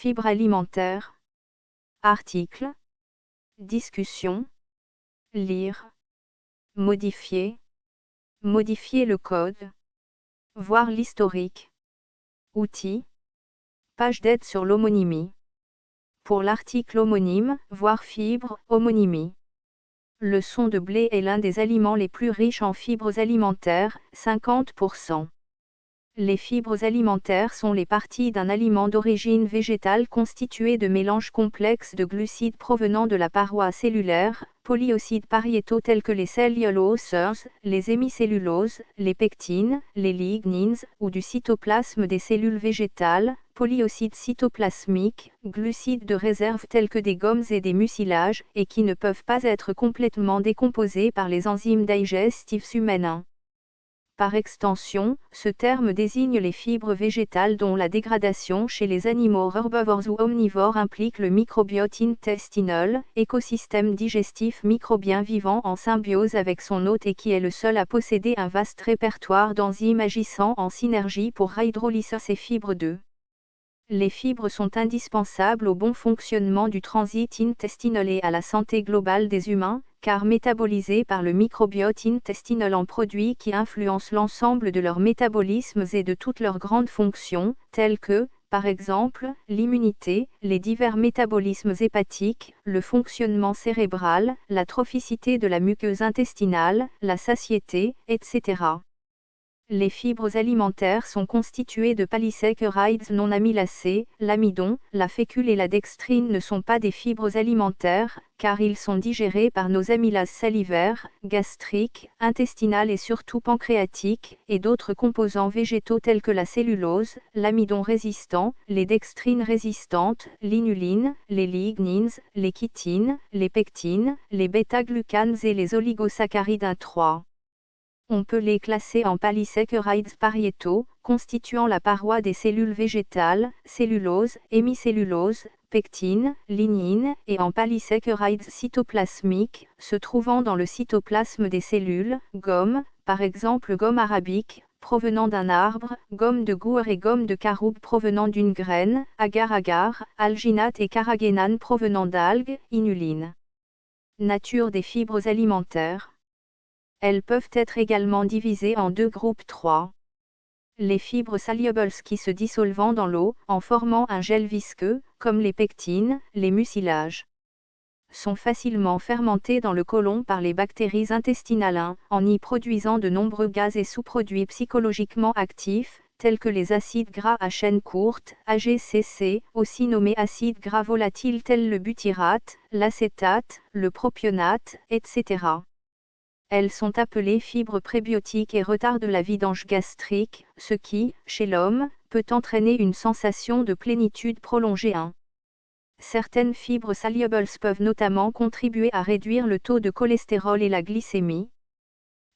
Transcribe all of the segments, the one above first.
fibres alimentaires. Article. Discussion. Lire. Modifier. Modifier le code. Voir l'historique. Outils. Page d'aide sur l'homonymie. Pour l'article homonyme, voir fibre, homonymie. Le son de blé est l'un des aliments les plus riches en fibres alimentaires, 50%. Les fibres alimentaires sont les parties d'un aliment d'origine végétale constitué de mélanges complexes de glucides provenant de la paroi cellulaire, polyocydes pariétaux tels que les celluloses, les hémicelluloses, les pectines, les lignines, ou du cytoplasme des cellules végétales, polyocydes cytoplasmiques, glucides de réserve tels que des gommes et des mucilages, et qui ne peuvent pas être complètement décomposés par les enzymes digestifs humaines. Par extension, ce terme désigne les fibres végétales dont la dégradation chez les animaux herbivores ou omnivores implique le microbiote intestinal, écosystème digestif microbien vivant en symbiose avec son hôte et qui est le seul à posséder un vaste répertoire d'enzymes agissant en synergie pour hydrolyser ces fibres d'eux. Les fibres sont indispensables au bon fonctionnement du transit intestinal et à la santé globale des humains, car métabolisées par le microbiote intestinal en produits qui influencent l'ensemble de leur métabolisme et de toutes leurs grandes fonctions, telles que, par exemple, l'immunité, les divers métabolismes hépatiques, le fonctionnement cérébral, la trophicité de la muqueuse intestinale, la satiété, etc. Les fibres alimentaires sont constituées de polysaccharides non amylacés. L'amidon, la fécule et la dextrine ne sont pas des fibres alimentaires, car ils sont digérés par nos amylases salivaires, gastriques, intestinales et surtout pancréatiques, et d'autres composants végétaux tels que la cellulose, l'amidon résistant, les dextrines résistantes, l'inuline, les lignines, les chitines, les pectines, les bêta-glucanes et les oligosaccharides 1,3. On peut les classer en polysaccharides pariétaux, constituant la paroi des cellules végétales, cellulose, hémicellulose, pectine, lignine, et en polysaccharides cytoplasmiques, se trouvant dans le cytoplasme des cellules, gomme, par exemple gomme arabique, provenant d'un arbre, gomme de gour et gomme de caroube provenant d'une graine, agar-agar, alginate et carragénane provenant d'algues, inuline. Nature des fibres alimentaires. Elles peuvent être également divisées en deux groupes 3. Les fibres solubles qui se dissolvant dans l'eau, en formant un gel visqueux, comme les pectines, les mucilages, sont facilement fermentées dans le côlon par les bactéries intestinales, en y produisant de nombreux gaz et sous-produits psychologiquement actifs, tels que les acides gras à chaîne courte, AGCC, aussi nommés acides gras volatiles tels le butyrate, l'acétate, le propionate, etc. Elles sont appelées fibres prébiotiques et retardent la vidange gastrique, ce qui, chez l'homme, peut entraîner une sensation de plénitude prolongée. Certaines fibres solubles peuvent notamment contribuer à réduire le taux de cholestérol et la glycémie.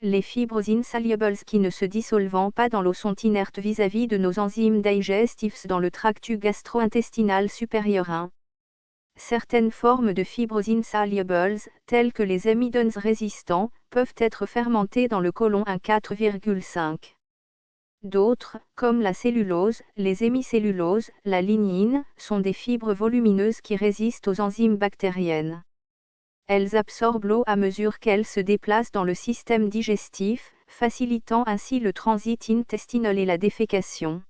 Les fibres insolubles qui ne se dissolvant pas dans l'eau sont inertes vis-à-vis de nos enzymes digestifs dans le tractus gastro-intestinal supérieur. Certaines formes de fibres insolubles, telles que les amidones résistants, peuvent être fermentées dans le côlon 4,5. D'autres, comme la cellulose, les hémicelluloses, la lignine, sont des fibres volumineuses qui résistent aux enzymes bactériennes. Elles absorbent l'eau à mesure qu'elles se déplacent dans le système digestif, facilitant ainsi le transit intestinal et la défécation.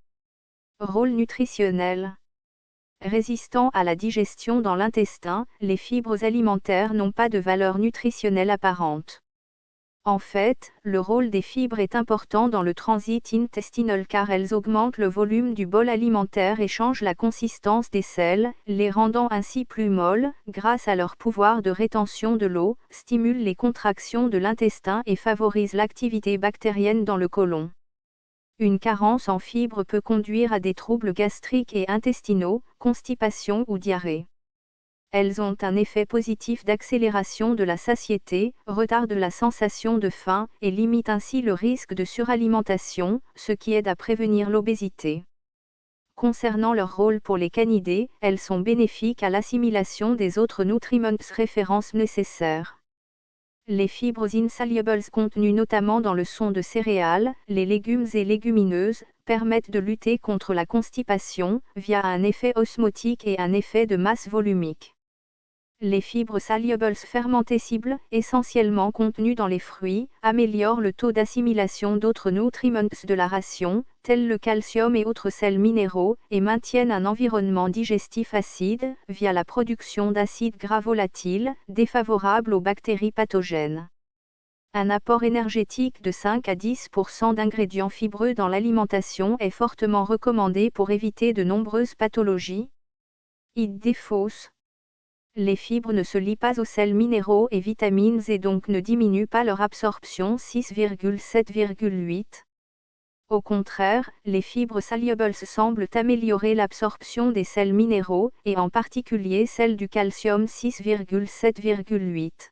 Rôle nutritionnel. Résistant à la digestion dans l'intestin, les fibres alimentaires n'ont pas de valeur nutritionnelle apparente. En fait, le rôle des fibres est important dans le transit intestinal car elles augmentent le volume du bol alimentaire et changent la consistance des selles, les rendant ainsi plus molles, grâce à leur pouvoir de rétention de l'eau, stimulent les contractions de l'intestin et favorisent l'activité bactérienne dans le côlon. Une carence en fibres peut conduire à des troubles gastriques et intestinaux, constipation ou diarrhée. Elles ont un effet positif d'accélération de la satiété, retardent la sensation de faim et limitent ainsi le risque de suralimentation, ce qui aide à prévenir l'obésité. Concernant leur rôle pour les canidés, elles sont bénéfiques à l'assimilation des autres nutriments références nécessaires. Les fibres insolubles contenues notamment dans le son de céréales, les légumes et légumineuses, permettent de lutter contre la constipation, via un effet osmotique et un effet de masse volumique. Les fibres solubles fermentescibles, essentiellement contenues dans les fruits, améliorent le taux d'assimilation d'autres nutriments de la ration, tels le calcium et autres sels minéraux, et maintiennent un environnement digestif acide, via la production d'acides gras volatiles, défavorables aux bactéries pathogènes. Un apport énergétique de 5 à 10% d'ingrédients fibreux dans l'alimentation est fortement recommandé pour éviter de nombreuses pathologies. Idée fausse. Les fibres ne se lient pas aux sels minéraux et vitamines et donc ne diminuent pas leur absorption 6,7,8. Au contraire, les fibres solubles semblent améliorer l'absorption des sels minéraux, et en particulier celle du calcium 6,7,8.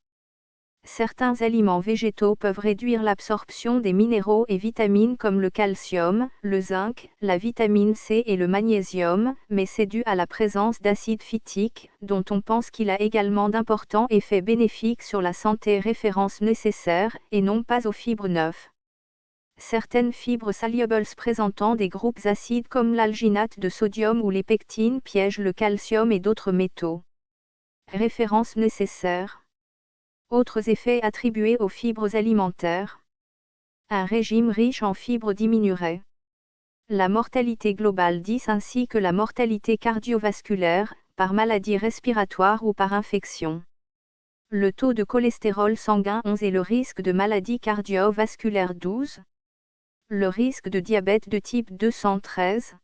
Certains aliments végétaux peuvent réduire l'absorption des minéraux et vitamines comme le calcium, le zinc, la vitamine C et le magnésium, mais c'est dû à la présence d'acide phytique, dont on pense qu'il a également d'importants effets bénéfiques sur la santé référence nécessaire, et non pas aux fibres neuves. Certaines fibres solubles présentant des groupes acides comme l'alginate de sodium ou les pectines piègent le calcium et d'autres métaux. Référence nécessaire. Autres effets attribués aux fibres alimentaires. Un régime riche en fibres diminuerait la mortalité globale 10 ainsi que la mortalité cardiovasculaire, par maladie respiratoire ou par infection. Le taux de cholestérol sanguin 11 et le risque de maladie cardiovasculaire 12. Le risque de diabète de type 2 113.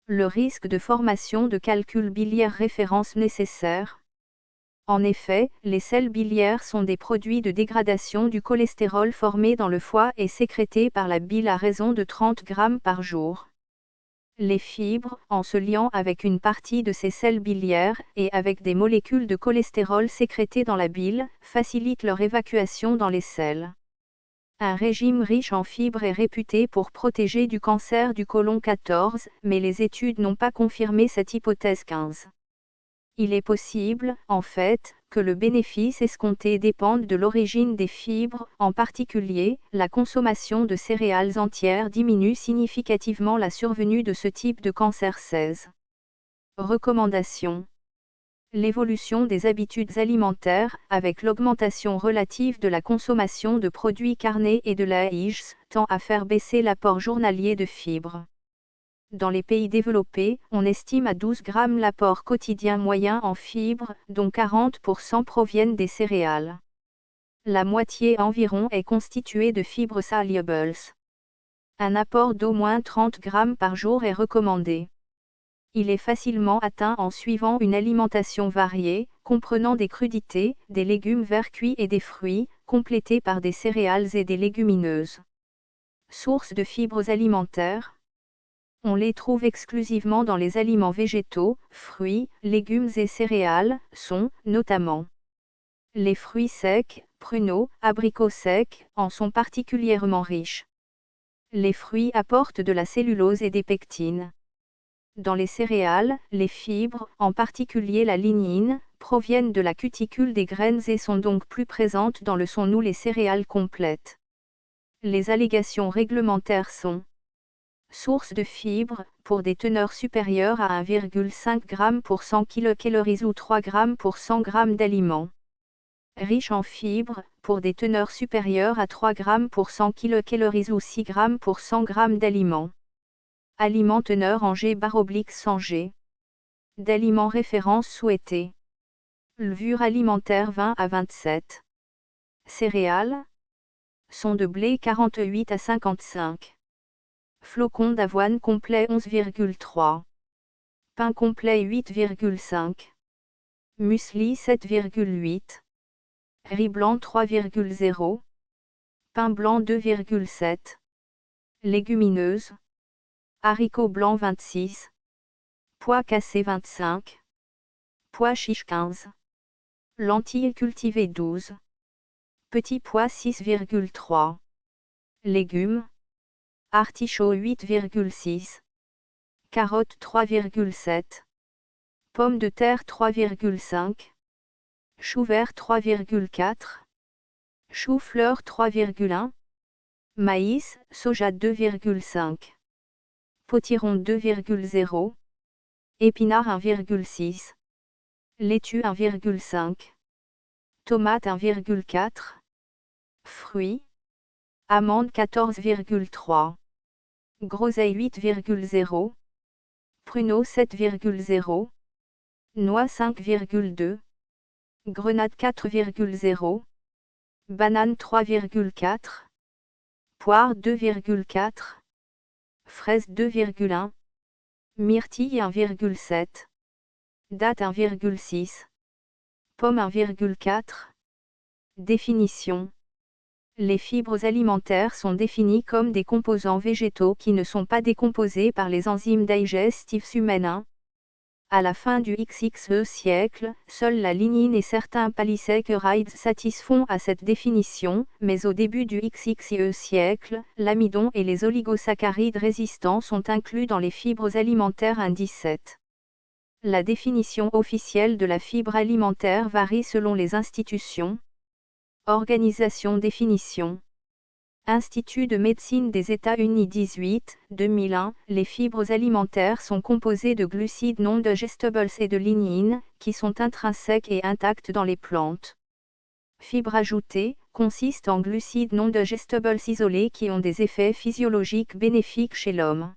Le risque de formation de calcul biliaire référence nécessaire. En effet, les sels biliaires sont des produits de dégradation du cholestérol formés dans le foie et sécrétés par la bile à raison de 30 grammes par jour. Les fibres, en se liant avec une partie de ces sels biliaires, et avec des molécules de cholestérol sécrétées dans la bile, facilitent leur évacuation dans les selles. Un régime riche en fibres est réputé pour protéger du cancer du côlon 14, mais les études n'ont pas confirmé cette hypothèse 15. Il est possible, en fait, que le bénéfice escompté dépende de l'origine des fibres, en particulier, la consommation de céréales entières diminue significativement la survenue de ce type de cancer 16. Recommandations. L'évolution des habitudes alimentaires, avec l'augmentation relative de la consommation de produits carnés et de l'AIGS, tend à faire baisser l'apport journalier de fibres. Dans les pays développés, on estime à 12 grammes l'apport quotidien moyen en fibres, dont 40% proviennent des céréales. La moitié environ est constituée de fibres solubles. Un apport d'au moins 30 grammes par jour est recommandé. Il est facilement atteint en suivant une alimentation variée, comprenant des crudités, des légumes verts cuits et des fruits, complétés par des céréales et des légumineuses. Source de fibres alimentaires. On les trouve exclusivement dans les aliments végétaux, fruits, légumes et céréales, sont, notamment, les fruits secs, pruneaux, abricots secs, en sont particulièrement riches. Les fruits apportent de la cellulose et des pectines. Dans les céréales, les fibres, en particulier la lignine, proviennent de la cuticule des graines et sont donc plus présentes dans le son ou les céréales complètes. Les allégations réglementaires sont source de fibres, pour des teneurs supérieures à 1,5 g pour 100 kcal ou 3 g pour 100 g d'aliments. Riche en fibres, pour des teneurs supérieures à 3 g pour 100 kcal ou 6 g pour 100 g d'aliments. Aliments teneur en G/sans G. D'aliments référence souhaitée. Levure alimentaire 20 à 27. Céréales. Son de blé 48 à 55. Flocons d'avoine complet 11,3. Pain complet 8,5. Muesli 7,8. Riz blanc 3,0. Pain blanc 2,7. Légumineuses. Haricots blancs 26. Pois cassés 25. Pois chiches 15. Lentilles cultivées 12. Petits pois 6,3. Légumes. Artichaut 8,6. Carottes 3,7. Pommes de terre 3,5. Chou vert 3,4. Chou-fleur 3,1. Maïs, soja 2,5. potiron 2,0, épinard 1,6, laitue 1,5, tomate 1,4, fruits, amandes 14,3, groseille 8,0, pruneaux 7,0, noix 5,2, grenade 4,0, banane 3,4, poire 2,4, fraise 2,1, myrtille 1,7, date 1,6, pomme 1,4. Définition. Les fibres alimentaires sont définies comme des composants végétaux qui ne sont pas décomposés par les enzymes digestifs humaines. À la fin du XXe siècle, seule la lignine et certains polysaccharides satisfont à cette définition, mais au début du XXe siècle, l'amidon et les oligosaccharides résistants sont inclus dans les fibres alimentaires indice 7. La définition officielle de la fibre alimentaire varie selon les institutions. Organisation définition. Institut de médecine des États-Unis 18, 2001, les fibres alimentaires sont composées de glucides non digestibles et de lignine, qui sont intrinsèques et intactes dans les plantes. Fibres ajoutées, consistent en glucides non digestibles isolés qui ont des effets physiologiques bénéfiques chez l'homme.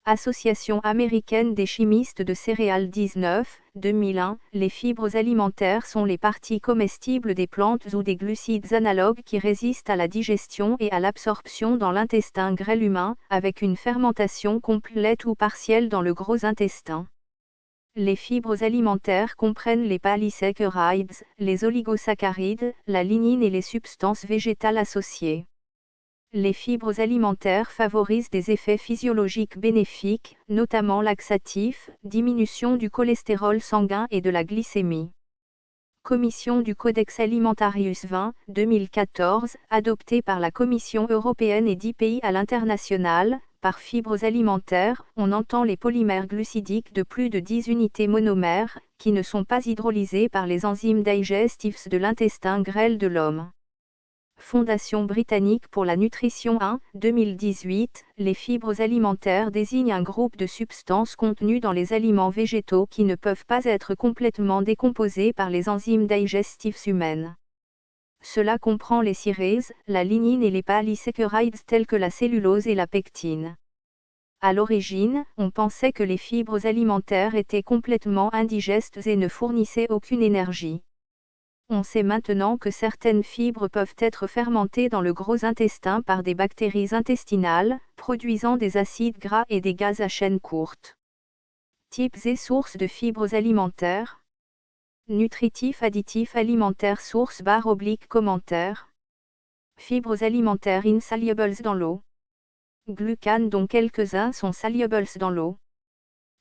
Association américaine des chimistes de céréales 19, 2001, les fibres alimentaires sont les parties comestibles des plantes ou des glucides analogues qui résistent à la digestion et à l'absorption dans l'intestin grêle humain, avec une fermentation complète ou partielle dans le gros intestin. Les fibres alimentaires comprennent les polysaccharides, les oligosaccharides, la lignine et les substances végétales associées. Les fibres alimentaires favorisent des effets physiologiques bénéfiques, notamment laxatifs, diminution du cholestérol sanguin et de la glycémie. Commission du Codex Alimentarius 20, 2014, adoptée par la Commission européenne et 10 pays à l'international. Par fibres alimentaires, on entend les polymères glucidiques de plus de 10 unités monomères, qui ne sont pas hydrolysés par les enzymes digestifs de l'intestin grêle de l'homme. Fondation britannique pour la nutrition 1, 2018, les fibres alimentaires désignent un groupe de substances contenues dans les aliments végétaux qui ne peuvent pas être complètement décomposées par les enzymes digestifs humaines. Cela comprend les cirrhèses, la lignine et les polysaccharides tels que la cellulose et la pectine. À l'origine, on pensait que les fibres alimentaires étaient complètement indigestes et ne fournissaient aucune énergie. On sait maintenant que certaines fibres peuvent être fermentées dans le gros intestin par des bactéries intestinales, produisant des acides gras et des gaz à chaîne courte. Types et sources de fibres alimentaires. Nutritifs additifs alimentaires source / commentaire. Fibres alimentaires insolubles dans l'eau. Glucanes dont quelques-uns sont solubles dans l'eau.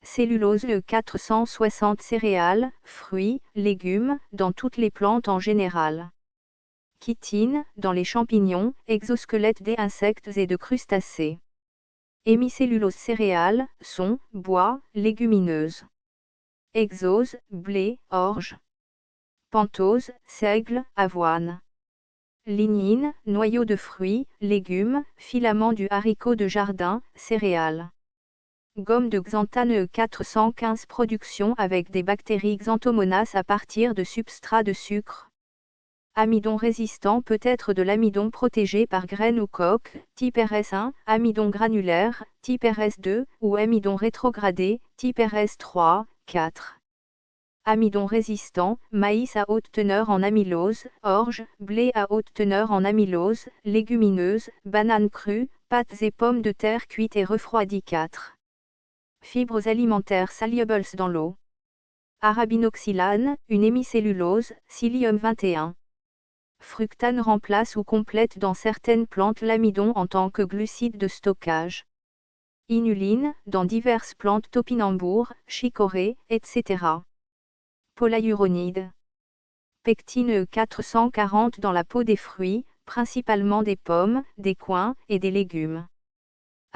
Cellulose E460 céréales, fruits, légumes, dans toutes les plantes en général. Chitine, dans les champignons, exosquelettes des insectes et de crustacés. Hémicellulose céréales, son, bois, légumineuses. Exose, blé, orge. Pentose, seigle, avoine. Lignine, noyau de fruits, légumes, filaments du haricot de jardin, céréales. Gomme de xanthane E415 production avec des bactéries Xanthomonas à partir de substrats de sucre. Amidon résistant peut être de l'amidon protégé par graines ou coque, type RS1, amidon granulaire, type RS2, ou amidon rétrogradé, type RS3, 4. Amidon résistant, maïs à haute teneur en amylose, orge, blé à haute teneur en amylose, légumineuses, bananes crues, pâtes et pommes de terre cuites et refroidies 4. Fibres alimentaires solubles dans l'eau. Arabinoxylane, une hémicellulose, psyllium 21. Fructane remplace ou complète dans certaines plantes l'amidon en tant que glucide de stockage. Inuline, dans diverses plantes topinambour, chicorée, etc. Polyuronide. Pectine E440 dans la peau des fruits, principalement des pommes, des coings et des légumes.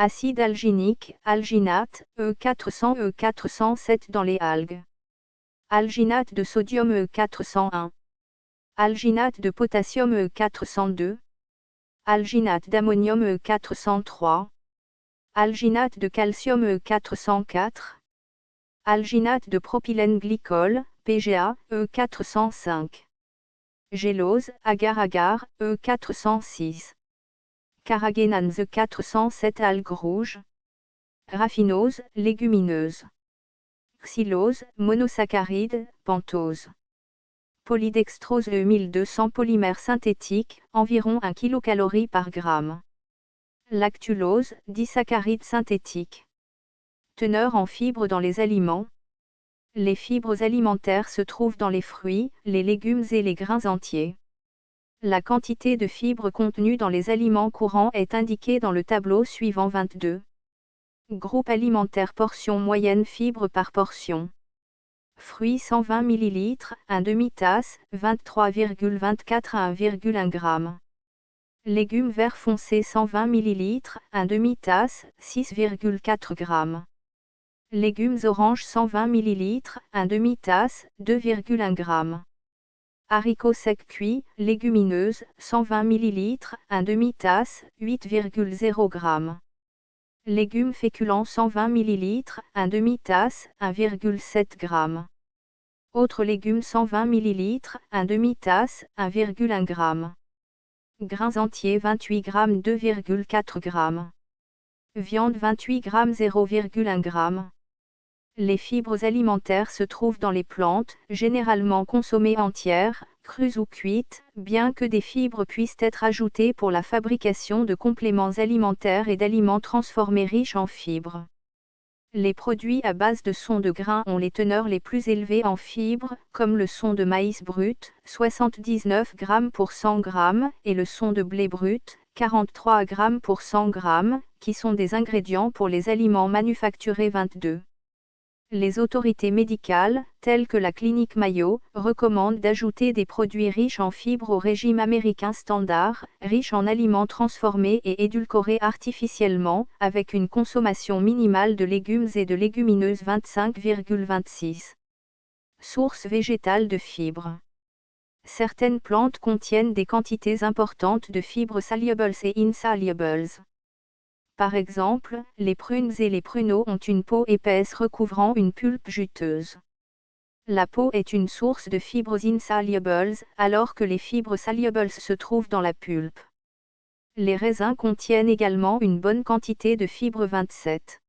Acide alginique, alginate, E400 E407 dans les algues. Alginate de sodium E401. Alginate de potassium E402. Alginate d'ammonium E403. Alginate de calcium E404. Alginate de propylène glycol, PGA, E405. Gélose, agar-agar, E406. Carragénane 407 algues rouges. Raffinose, légumineuse. Xylose, monosaccharide, pentose. Polydextrose E1200 polymère synthétique, environ 1 kcal par gramme. Lactulose, disaccharide synthétique. Teneur en fibres dans les aliments. Les fibres alimentaires se trouvent dans les fruits, les légumes et les grains entiers. La quantité de fibres contenues dans les aliments courants est indiquée dans le tableau suivant 22. Groupe alimentaire portion moyenne fibres par portion. Fruits 120 ml, 1 demi-tasse, 23,24 à 1,1 g. Légumes verts foncés 120 ml, 1 demi-tasse, 6,4 g. Légumes oranges 120 ml, 1 demi-tasse, 2,1 g. Haricots secs cuits, légumineuses, 120 ml, 1 demi-tasse, 8,0 g. Légumes féculents 120 ml, 1 demi-tasse, 1,7 g. Autres légumes 120 ml, 1 demi-tasse, 1,1 g. Grains entiers 28 g 2,4 g. Viande 28 g 0,1 g. Les fibres alimentaires se trouvent dans les plantes, généralement consommées entières, crues ou cuites, bien que des fibres puissent être ajoutées pour la fabrication de compléments alimentaires et d'aliments transformés riches en fibres. Les produits à base de son de grains ont les teneurs les plus élevées en fibres, comme le son de maïs brut, 79 g pour 100 g, et le son de blé brut, 43 g pour 100 g, qui sont des ingrédients pour les aliments manufacturés 22. Les autorités médicales, telles que la clinique Mayo, recommandent d'ajouter des produits riches en fibres au régime américain standard, riches en aliments transformés et édulcorés artificiellement, avec une consommation minimale de légumes et de légumineuses 25,26. Sources végétales de fibres. Certaines plantes contiennent des quantités importantes de fibres solubles et insolubles. Par exemple, les prunes et les pruneaux ont une peau épaisse recouvrant une pulpe juteuse. La peau est une source de fibres insolubles, alors que les fibres solubles se trouvent dans la pulpe. Les raisins contiennent également une bonne quantité de fibres 27.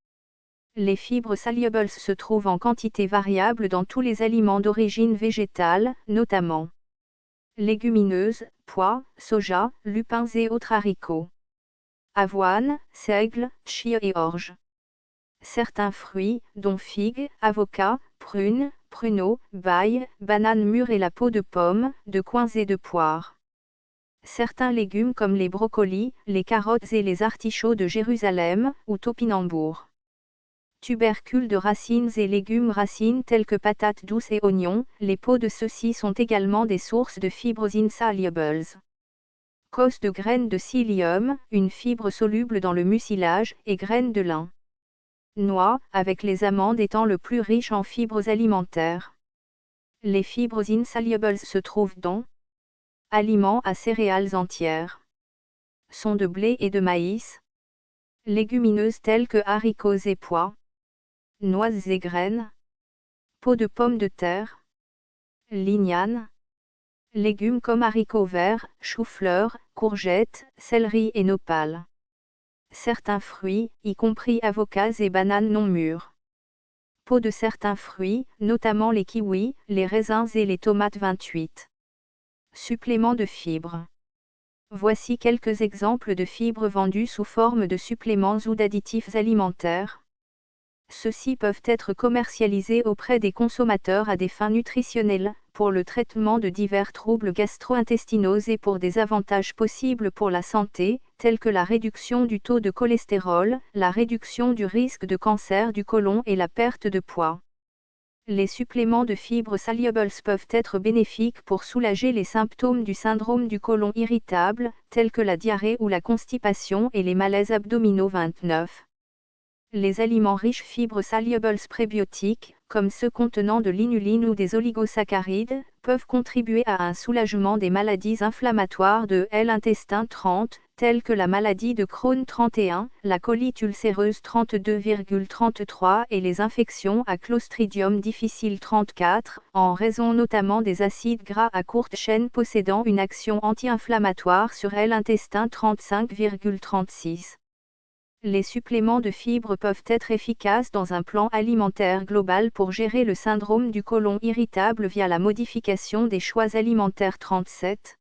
Les fibres solubles se trouvent en quantité variable dans tous les aliments d'origine végétale, notamment légumineuses, pois, soja, lupins et autres haricots. Avoine, seigle, chia et orge. Certains fruits, dont figues, avocats, prunes, pruneaux, bailles, bananes mûres et la peau de pomme, de coings et de poires. Certains légumes comme les brocolis, les carottes et les artichauts de Jérusalem, ou topinambour. Tubercules de racines et légumes racines tels que patates douces et oignons, les peaux de ceux-ci sont également des sources de fibres insolubles. Causse de graines de psyllium, une fibre soluble dans le mucilage, et graines de lin. Noix, avec les amandes étant le plus riche en fibres alimentaires. Les fibres insolubles se trouvent dans aliments à céréales entières. Son de blé et de maïs. Légumineuses telles que haricots et pois. Noix et graines. Peau de pommes de terre. Lignane. Légumes comme haricots verts, choux-fleurs, courgettes, céleri et nopales. Certains fruits, y compris avocats et bananes non mûres. Peau de certains fruits, notamment les kiwis, les raisins et les tomates 28. Suppléments de fibres. Voici quelques exemples de fibres vendues sous forme de suppléments ou d'additifs alimentaires. Ceux-ci peuvent être commercialisés auprès des consommateurs à des fins nutritionnelles, pour le traitement de divers troubles gastro-intestinaux et pour des avantages possibles pour la santé, tels que la réduction du taux de cholestérol, la réduction du risque de cancer du côlon et la perte de poids. Les suppléments de fibres solubles peuvent être bénéfiques pour soulager les symptômes du syndrome du côlon irritable, tels que la diarrhée ou la constipation et les malaises abdominaux 29. Les aliments riches fibres solubles prébiotiques, comme ceux contenant de l'inuline ou des oligosaccharides, peuvent contribuer à un soulagement des maladies inflammatoires de l'intestin 30, telles que la maladie de Crohn 31, la colite ulcéreuse 32,33 et les infections à Clostridium difficile 34, en raison notamment des acides gras à courte chaîne possédant une action anti-inflammatoire sur l'intestin 35,36. Les suppléments de fibres peuvent être efficaces dans un plan alimentaire global pour gérer le syndrome du côlon irritable via la modification des choix alimentaires 37.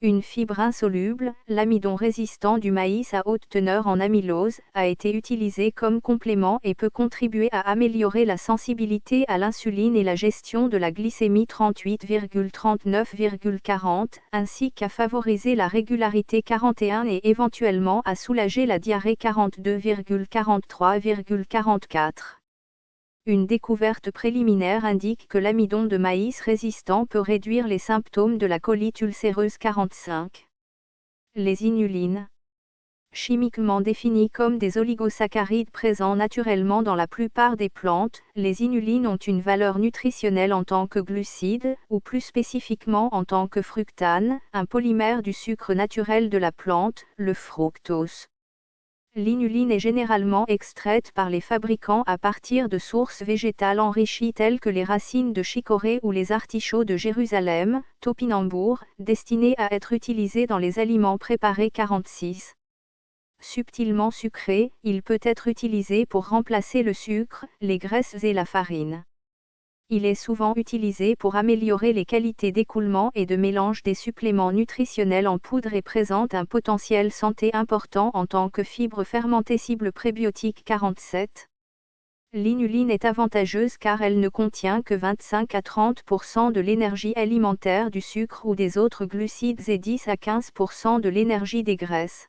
Une fibre insoluble, l'amidon résistant du maïs à haute teneur en amylose, a été utilisée comme complément et peut contribuer à améliorer la sensibilité à l'insuline et la gestion de la glycémie 38,39,40, ainsi qu'à favoriser la régularité 41 et éventuellement à soulager la diarrhée 42,43,44. Une découverte préliminaire indique que l'amidon de maïs résistant peut réduire les symptômes de la colite ulcéreuse 45. Les inulines. Chimiquement définies comme des oligosaccharides présents naturellement dans la plupart des plantes, les inulines ont une valeur nutritionnelle en tant que glucides, ou plus spécifiquement en tant que fructane, un polymère du sucre naturel de la plante, le fructose. L'inuline est généralement extraite par les fabricants à partir de sources végétales enrichies telles que les racines de chicorée ou les artichauts de Jérusalem, topinambour, destinés à être utilisés dans les aliments préparés 46. Subtilement sucré, il peut être utilisé pour remplacer le sucre, les graisses et la farine. Il est souvent utilisé pour améliorer les qualités d'écoulement et de mélange des suppléments nutritionnels en poudre et présente un potentiel santé important en tant que fibre fermentée cible prébiotique 47. L'inuline est avantageuse car elle ne contient que 25 à 30% de l'énergie alimentaire du sucre ou des autres glucides et 10 à 15% de l'énergie des graisses.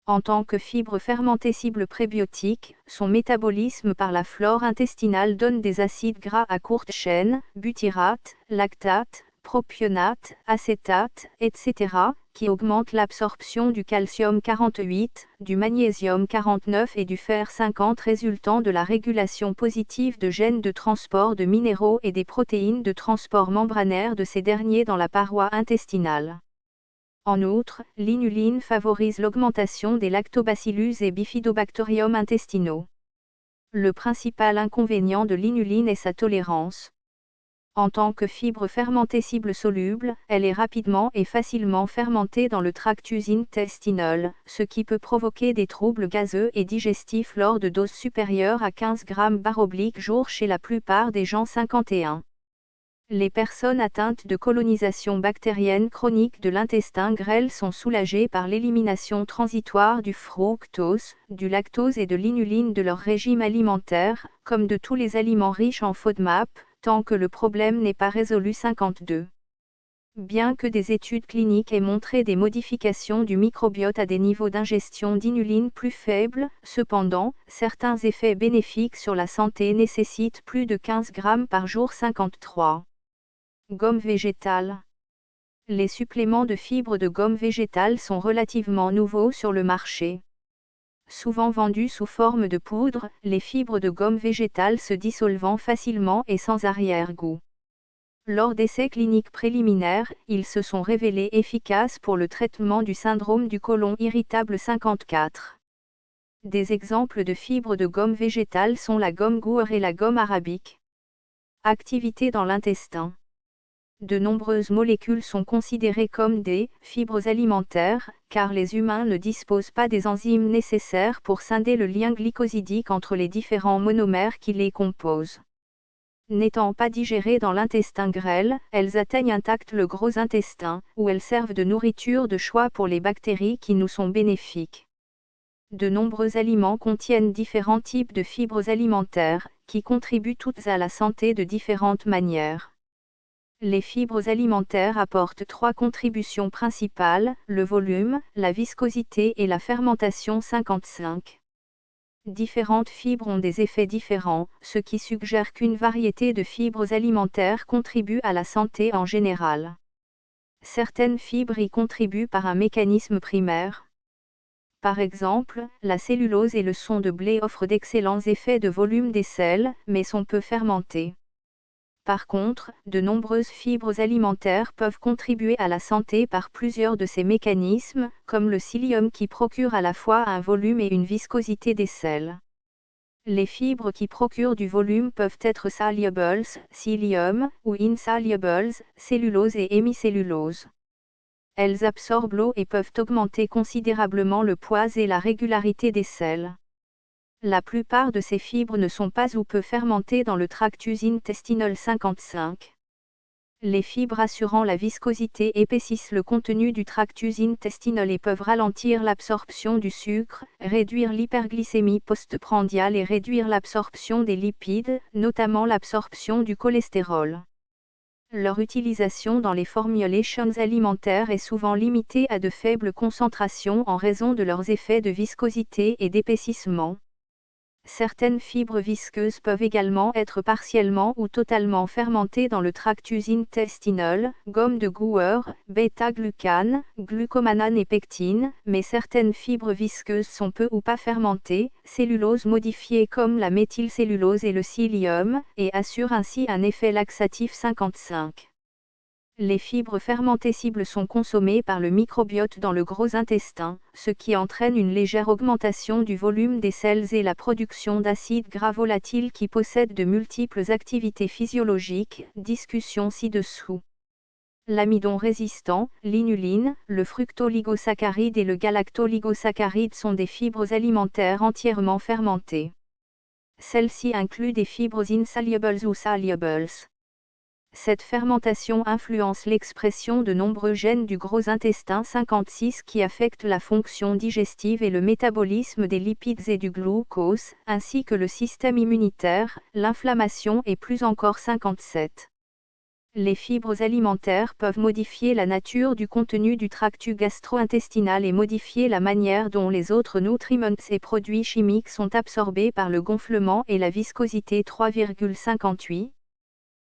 En tant que fibre fermentée cible prébiotique, son métabolisme par la flore intestinale donne des acides gras à courte chaîne, butyrate, lactate, propionate, acétate, etc., qui augmentent l'absorption du calcium 48, du magnésium 49 et du fer 50 résultant de la régulation positive de gènes de transport de minéraux et des protéines de transport membranaire de ces derniers dans la paroi intestinale. En outre, l'inuline favorise l'augmentation des lactobacillus et bifidobacterium intestinaux. Le principal inconvénient de l'inuline est sa tolérance. En tant que fibre fermentée cible soluble, elle est rapidement et facilement fermentée dans le tractus intestinal, ce qui peut provoquer des troubles gazeux et digestifs lors de doses supérieures à 15 g/jour chez la plupart des gens 51. Les personnes atteintes de colonisation bactérienne chronique de l'intestin grêle sont soulagées par l'élimination transitoire du fructose, du lactose et de l'inuline de leur régime alimentaire, comme de tous les aliments riches en FODMAP, tant que le problème n'est pas résolu 52. Bien que des études cliniques aient montré des modifications du microbiote à des niveaux d'ingestion d'inuline plus faibles, cependant, certains effets bénéfiques sur la santé nécessitent plus de 15 g/jour 53. Gomme végétale. Les suppléments de fibres de gomme végétale sont relativement nouveaux sur le marché. Souvent vendus sous forme de poudre, les fibres de gomme végétale se dissolvant facilement et sans arrière-goût. Lors d'essais cliniques préliminaires, ils se sont révélés efficaces pour le traitement du syndrome du côlon irritable 54. Des exemples de fibres de gomme végétale sont la gomme gourd et la gomme arabique. Activité dans l'intestin. De nombreuses molécules sont considérées comme des fibres alimentaires, car les humains ne disposent pas des enzymes nécessaires pour scinder le lien glycosidique entre les différents monomères qui les composent. N'étant pas digérées dans l'intestin grêle, elles atteignent intact le gros intestin, où elles servent de nourriture de choix pour les bactéries qui nous sont bénéfiques. De nombreux aliments contiennent différents types de fibres alimentaires, qui contribuent toutes à la santé de différentes manières. Les fibres alimentaires apportent 3 contributions principales, le volume, la viscosité et la fermentation 55. Différentes fibres ont des effets différents, ce qui suggère qu'une variété de fibres alimentaires contribue à la santé en général. Certaines fibres y contribuent par un mécanisme primaire. Par exemple, la cellulose et le son de blé offrent d'excellents effets de volume des selles, mais sont peu fermentées. Par contre, de nombreuses fibres alimentaires peuvent contribuer à la santé par plusieurs de ces mécanismes, comme le psyllium qui procure à la fois un volume et une viscosité des sels. Les fibres qui procurent du volume peuvent être solubles, psyllium, ou insolubles, cellulose et hémicellulose. Elles absorbent l'eau et peuvent augmenter considérablement le poids et la régularité des sels. La plupart de ces fibres ne sont pas ou peu fermentées dans le tractus intestinal 55. Les fibres assurant la viscosité épaississent le contenu du tractus intestinal et peuvent ralentir l'absorption du sucre, réduire l'hyperglycémie postprandiale et réduire l'absorption des lipides, notamment l'absorption du cholestérol. Leur utilisation dans les formulations alimentaires est souvent limitée à de faibles concentrations en raison de leurs effets de viscosité et d'épaississement. Certaines fibres visqueuses peuvent également être partiellement ou totalement fermentées dans le tractus intestinal, gomme de Gower, bêta-glucane, glucomanane et pectine, mais certaines fibres visqueuses sont peu ou pas fermentées, cellulose modifiée comme la méthylcellulose et le psyllium, et assurent ainsi un effet laxatif 55. Les fibres fermentescibles sont consommées par le microbiote dans le gros intestin, ce qui entraîne une légère augmentation du volume des selles et la production d'acides gras volatiles qui possèdent de multiples activités physiologiques, discussion ci-dessous. L'amidon résistant, l'inuline, le fructooligosaccharide et le galactoligosaccharide sont des fibres alimentaires entièrement fermentées. Celles-ci incluent des fibres insolubles ou solubles. Cette fermentation influence l'expression de nombreux gènes du gros intestin 56 qui affectent la fonction digestive et le métabolisme des lipides et du glucose, ainsi que le système immunitaire, l'inflammation et plus encore 57. Les fibres alimentaires peuvent modifier la nature du contenu du tractus gastro-intestinal et modifier la manière dont les autres nutriments et produits chimiques sont absorbés par le gonflement et la viscosité 3,58.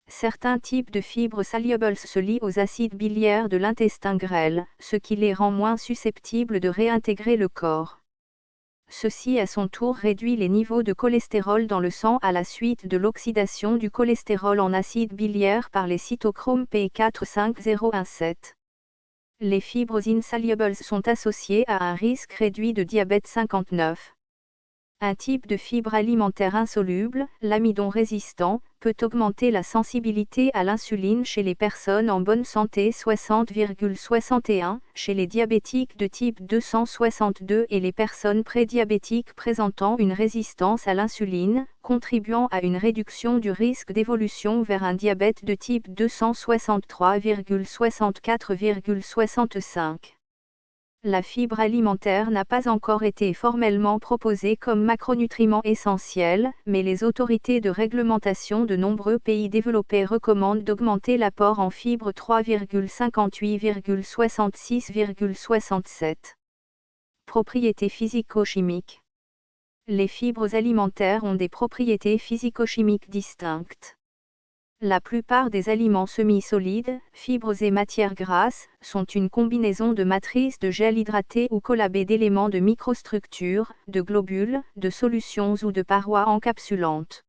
Certains types de fibres solubles se lient aux acides biliaires de l'intestin grêle, ce qui les rend moins susceptibles de réintégrer le corps. Ceci à son tour réduit les niveaux de cholestérol dans le sang à la suite de l'oxydation du cholestérol en acide biliaire par les cytochromes P45017. Les fibres insolubles sont associées à un risque réduit de diabète 59. Un type de fibre alimentaire insoluble, l'amidon résistant, peut augmenter la sensibilité à l'insuline chez les personnes en bonne santé 60,61, chez les diabétiques de type 262 et les personnes prédiabétiques présentant une résistance à l'insuline, contribuant à une réduction du risque d'évolution vers un diabète de type 263,64,65. La fibre alimentaire n'a pas encore été formellement proposée comme macronutriment essentiel, mais les autorités de réglementation de nombreux pays développés recommandent d'augmenter l'apport en fibres 3,58,66,67. Propriétés physico-chimiques. Les fibres alimentaires ont des propriétés physico-chimiques distinctes. La plupart des aliments semi-solides, fibres et matières grasses, sont une combinaison de matrices de gel hydraté ou collabées d'éléments de microstructure, de globules, de solutions ou de parois encapsulantes.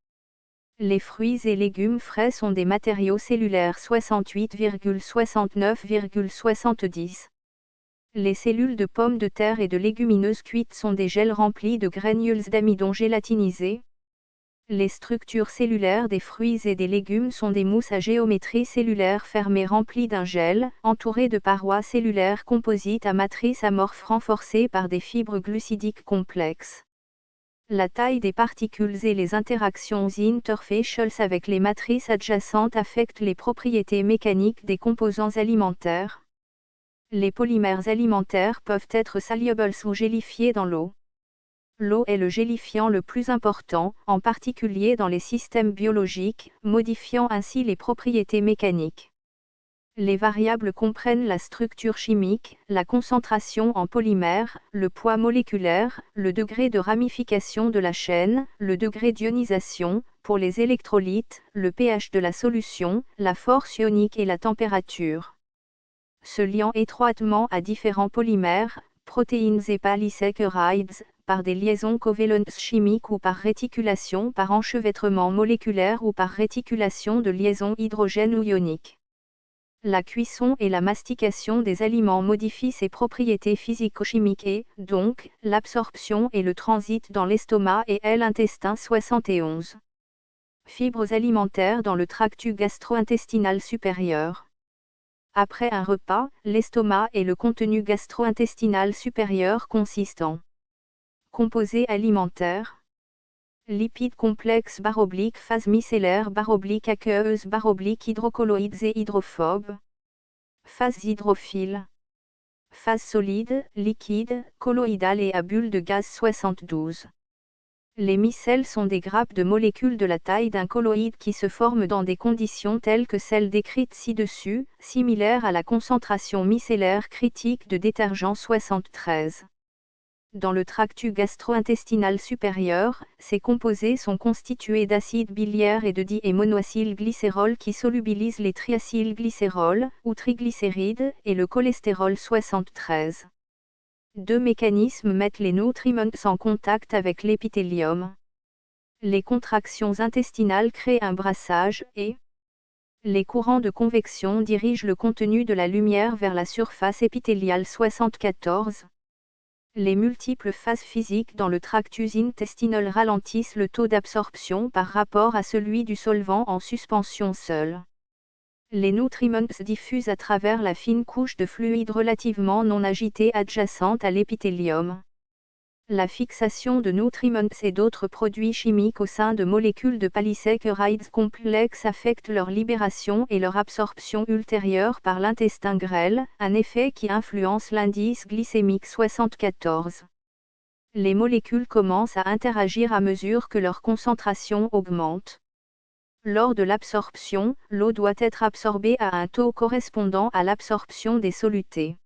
Les fruits et légumes frais sont des matériaux cellulaires 68,69,70. Les cellules de pommes de terre et de légumineuses cuites sont des gels remplis de granules d'amidon gélatinisés. Les structures cellulaires des fruits et des légumes sont des mousses à géométrie cellulaire fermées remplies d'un gel, entourées de parois cellulaires composites à matrice amorphe renforcées par des fibres glucidiques complexes. La taille des particules et les interactions interfaciales avec les matrices adjacentes affectent les propriétés mécaniques des composants alimentaires. Les polymères alimentaires peuvent être solubles ou gélifiés dans l'eau. L'eau est le gélifiant le plus important, en particulier dans les systèmes biologiques, modifiant ainsi les propriétés mécaniques. Les variables comprennent la structure chimique, la concentration en polymère, le poids moléculaire, le degré de ramification de la chaîne, le degré d'ionisation, pour les électrolytes, le pH de la solution, la force ionique et la température. Se liant étroitement à différents polymères, protéines et polysaccharides, par des liaisons covalentes chimiques ou par réticulation par enchevêtrement moléculaire ou par réticulation de liaisons hydrogène ou ioniques. La cuisson et la mastication des aliments modifient ces propriétés physico-chimiques et, donc, l'absorption et le transit dans l'estomac et l'intestin 71. Fibres alimentaires dans le tractus gastro-intestinal supérieur. Après un repas, l'estomac et le contenu gastro-intestinal supérieur consistant. Composés alimentaires. Lipides complexes / phase micellaire / aqueuse / hydrocolloïdes et hydrophobes. Phase hydrophile. Phase solide, liquide, colloïdale et à bulles de gaz 72. Les micelles sont des grappes de molécules de la taille d'un colloïde qui se forment dans des conditions telles que celles décrites ci-dessus, similaires à la concentration micellaire critique de détergent 73. Dans le tractus gastro-intestinal supérieur, ces composés sont constitués d'acide biliaire et de di- et monoacylglycérol qui solubilisent les triacylglycérols, ou triglycérides, et le cholestérol 73. Deux mécanismes mettent les nutriments en contact avec l'épithélium. Les contractions intestinales créent un brassage et les courants de convection dirigent le contenu de la lumière vers la surface épithéliale 74. Les multiples phases physiques dans le tractus intestinal ralentissent le taux d'absorption par rapport à celui du solvant en suspension seul. Les nutriments diffusent à travers la fine couche de fluide relativement non agitée adjacente à l'épithélium. La fixation de nutriments et d'autres produits chimiques au sein de molécules de polysaccharides complexes affecte leur libération et leur absorption ultérieure par l'intestin grêle, un effet qui influence l'indice glycémique 74. Les molécules commencent à interagir à mesure que leur concentration augmente. Lors de l'absorption, l'eau doit être absorbée à un taux correspondant à l'absorption des solutés.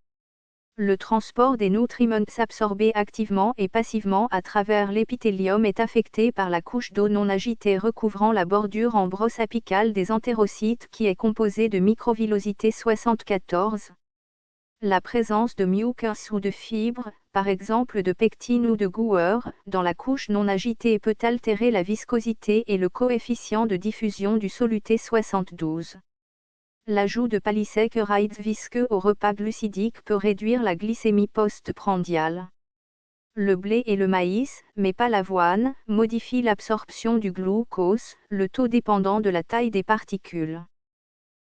Le transport des nutriments absorbés activement et passivement à travers l'épithélium est affecté par la couche d'eau non agitée recouvrant la bordure en brosse apicale des entérocytes qui est composée de microvillosité 74. La présence de mucus ou de fibres, par exemple de pectine ou de Gower, dans la couche non agitée peut altérer la viscosité et le coefficient de diffusion du soluté 72. L'ajout de polysaccharides visqueux au repas glucidique peut réduire la glycémie post-prandiale. Le blé et le maïs, mais pas l'avoine, modifient l'absorption du glucose, le taux dépendant de la taille des particules.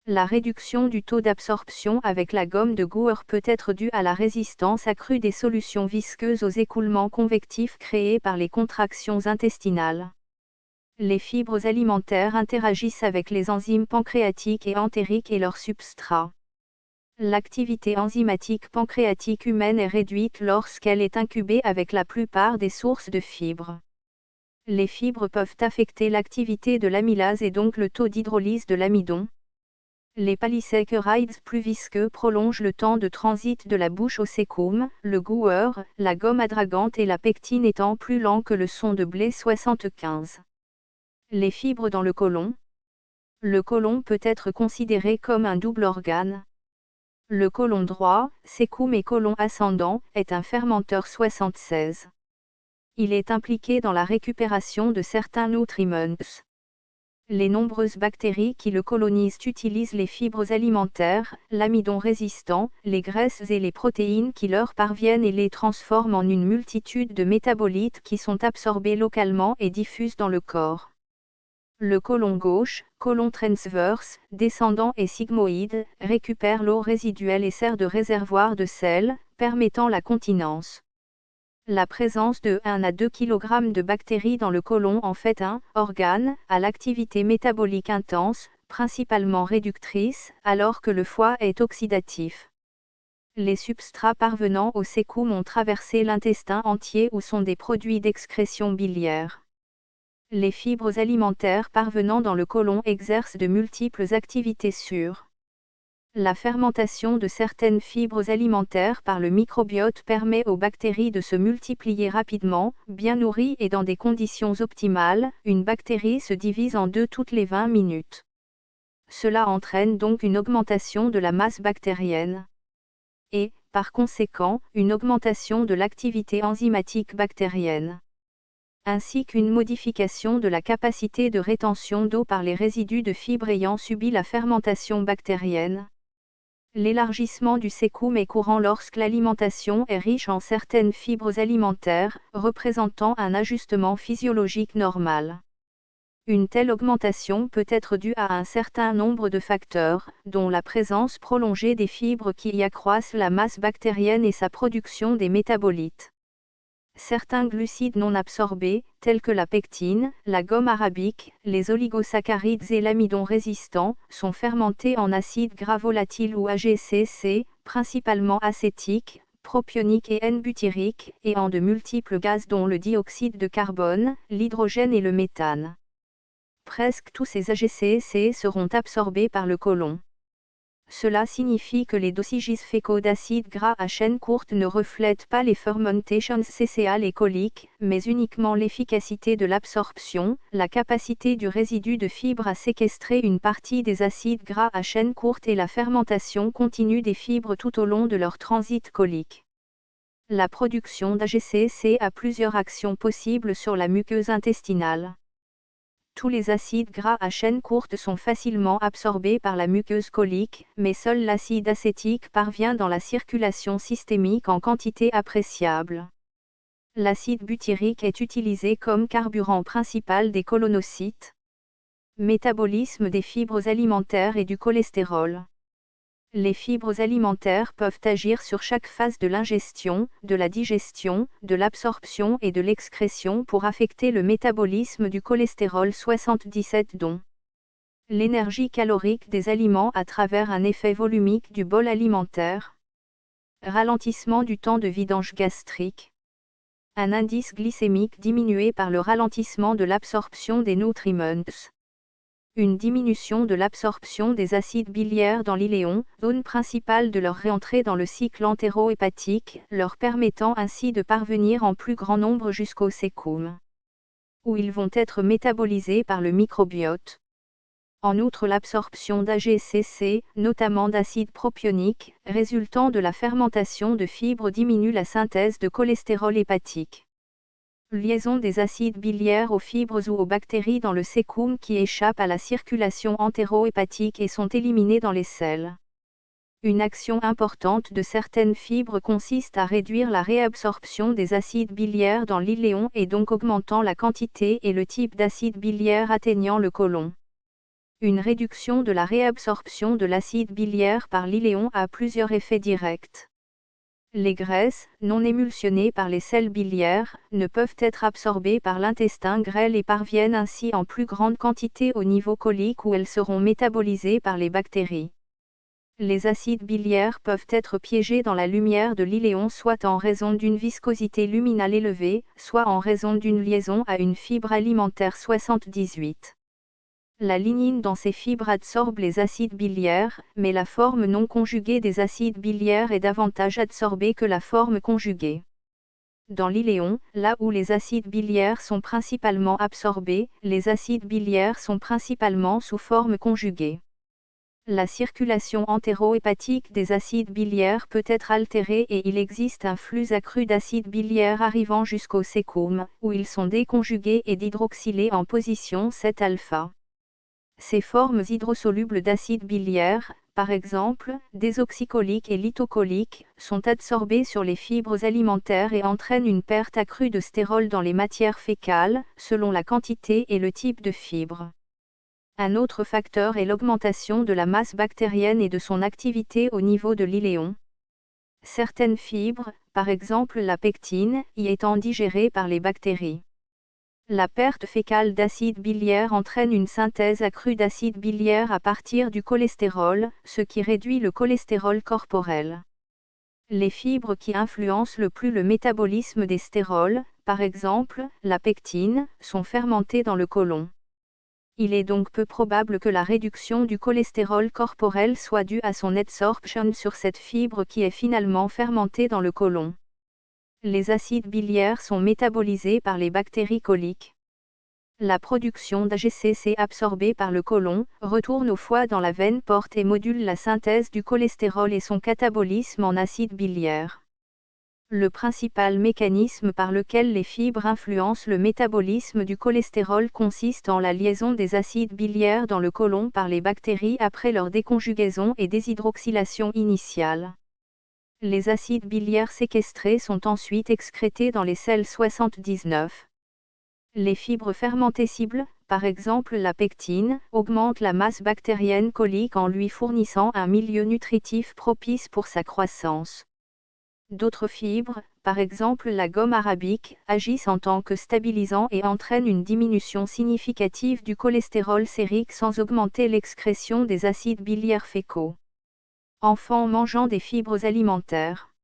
La réduction du taux d'absorption avec la gomme de Gower peut être due à la résistance accrue des solutions visqueuses aux écoulements convectifs créés par les contractions intestinales. Les fibres alimentaires interagissent avec les enzymes pancréatiques et entériques et leurs substrats. L'activité enzymatique pancréatique humaine est réduite lorsqu'elle est incubée avec la plupart des sources de fibres. Les fibres peuvent affecter l'activité de l'amylase et donc le taux d'hydrolyse de l'amidon. Les polysaccharides plus visqueux prolongent le temps de transit de la bouche au cécum, le Gower, la gomme adragante et la pectine étant plus lents que le son de blé 75. Les fibres dans le côlon. Le côlon peut être considéré comme un double organe. Le côlon droit, cécum et côlon ascendant, est un fermenteur 76. Il est impliqué dans la récupération de certains nutriments. Les nombreuses bactéries qui le colonisent utilisent les fibres alimentaires, l'amidon résistant, les graisses et les protéines qui leur parviennent et les transforment en une multitude de métabolites qui sont absorbés localement et diffusent dans le corps. Le côlon gauche, côlon transverse, descendant et sigmoïde, récupère l'eau résiduelle et sert de réservoir de sel, permettant la continence. La présence de 1 à 2 kg de bactéries dans le côlon en fait un organe à l'activité métabolique intense, principalement réductrice, alors que le foie est oxydatif. Les substrats parvenant au cécum ont traversé l'intestin entier ou sont des produits d'excrétion biliaire. Les fibres alimentaires parvenant dans le côlon exercent de multiples activités sur la fermentation de certaines fibres alimentaires par le microbiote permet aux bactéries de se multiplier rapidement, bien nourries et dans des conditions optimales. Une bactérie se divise en deux toutes les 20 minutes. Cela entraîne donc une augmentation de la masse bactérienne. Et, par conséquent, une augmentation de l'activité enzymatique bactérienne, ainsi qu'une modification de la capacité de rétention d'eau par les résidus de fibres ayant subi la fermentation bactérienne. L'élargissement du sécum est courant lorsque l'alimentation est riche en certaines fibres alimentaires, représentant un ajustement physiologique normal. Une telle augmentation peut être due à un certain nombre de facteurs, dont la présence prolongée des fibres qui y accroissent la masse bactérienne et sa production des métabolites. Certains glucides non absorbés, tels que la pectine, la gomme arabique, les oligosaccharides et l'amidon résistant, sont fermentés en acide gras volatile ou AGCC, principalement acétique, propionique et N-butyrique, et en de multiples gaz dont le dioxyde de carbone, l'hydrogène et le méthane. Presque tous ces AGCC seront absorbés par le côlon. Cela signifie que les dosages fécaux d'acides gras à chaîne courte ne reflètent pas les fermentations cécéales et coliques, mais uniquement l'efficacité de l'absorption, la capacité du résidu de fibres à séquestrer une partie des acides gras à chaîne courte et la fermentation continue des fibres tout au long de leur transit colique. La production d'AGCC a plusieurs actions possibles sur la muqueuse intestinale. Tous les acides gras à chaîne courte sont facilement absorbés par la muqueuse colique, mais seul l'acide acétique parvient dans la circulation systémique en quantité appréciable. L'acide butyrique est utilisé comme carburant principal des colonocytes. Métabolisme des fibres alimentaires et du cholestérol. Les fibres alimentaires peuvent agir sur chaque phase de l'ingestion, de la digestion, de l'absorption et de l'excrétion pour affecter le métabolisme du cholestérol 77 dont l'énergie calorique des aliments à travers un effet volumique du bol alimentaire, ralentissement du temps de vidange gastrique, un indice glycémique diminué par le ralentissement de l'absorption des nutriments, une diminution de l'absorption des acides biliaires dans l'iléon, zone principale de leur réentrée dans le cycle entéro-hépatique, leur permettant ainsi de parvenir en plus grand nombre jusqu'au sécum, où ils vont être métabolisés par le microbiote. En outre, l'absorption d'AGCC, notamment d'acide propionique, résultant de la fermentation de fibres diminue la synthèse de cholestérol hépatique. Liaison des acides biliaires aux fibres ou aux bactéries dans le sécum qui échappent à la circulation entéro-hépatique et sont éliminées dans les selles. Une action importante de certaines fibres consiste à réduire la réabsorption des acides biliaires dans l'iléon et donc augmentant la quantité et le type d'acide biliaire atteignant le côlon. Une réduction de la réabsorption de l'acide biliaire par l'iléon a plusieurs effets directs. Les graisses, non émulsionnées par les selles biliaires, ne peuvent être absorbées par l'intestin grêle et parviennent ainsi en plus grande quantité au niveau colique où elles seront métabolisées par les bactéries. Les acides biliaires peuvent être piégés dans la lumière de l'iléon soit en raison d'une viscosité luminale élevée, soit en raison d'une liaison à une fibre alimentaire 78. La lignine dans ces fibres absorbe les acides biliaires, mais la forme non conjuguée des acides biliaires est davantage absorbée que la forme conjuguée. Dans l'iléon, là où les acides biliaires sont principalement absorbés, les acides biliaires sont principalement sous forme conjuguée. La circulation entéro-hépatique des acides biliaires peut être altérée et il existe un flux accru d'acides biliaires arrivant jusqu'au sécum, où ils sont déconjugués et dihydroxylés en position 7-alpha. Ces formes hydrosolubles d'acide biliaire, par exemple, désoxycholiques et lithocoliques, sont absorbées sur les fibres alimentaires et entraînent une perte accrue de stérol dans les matières fécales, selon la quantité et le type de fibre. Un autre facteur est l'augmentation de la masse bactérienne et de son activité au niveau de l'iléon. Certaines fibres, par exemple la pectine, y étant digérées par les bactéries. La perte fécale d'acide biliaire entraîne une synthèse accrue d'acide biliaire à partir du cholestérol, ce qui réduit le cholestérol corporel. Les fibres qui influencent le plus le métabolisme des stérols, par exemple, la pectine, sont fermentées dans le côlon. Il est donc peu probable que la réduction du cholestérol corporel soit due à son adsorption sur cette fibre qui est finalement fermentée dans le côlon. Les acides biliaires sont métabolisés par les bactéries coliques. La production d'AGCC absorbée par le côlon, retourne au foie dans la veine porte et module la synthèse du cholestérol et son catabolisme en acide biliaire. Le principal mécanisme par lequel les fibres influencent le métabolisme du cholestérol consiste en la liaison des acides biliaires dans le côlon par les bactéries après leur déconjugaison et déshydroxylation initiale. Les acides biliaires séquestrés sont ensuite excrétés dans les selles 79. Les fibres fermentescibles, par exemple la pectine, augmentent la masse bactérienne colique en lui fournissant un milieu nutritif propice pour sa croissance. D'autres fibres, par exemple la gomme arabique, agissent en tant que stabilisant et entraînent une diminution significative du cholestérol sérique sans augmenter l'excrétion des acides biliaires fécaux. Enfants mangeant des fibres alimentaires.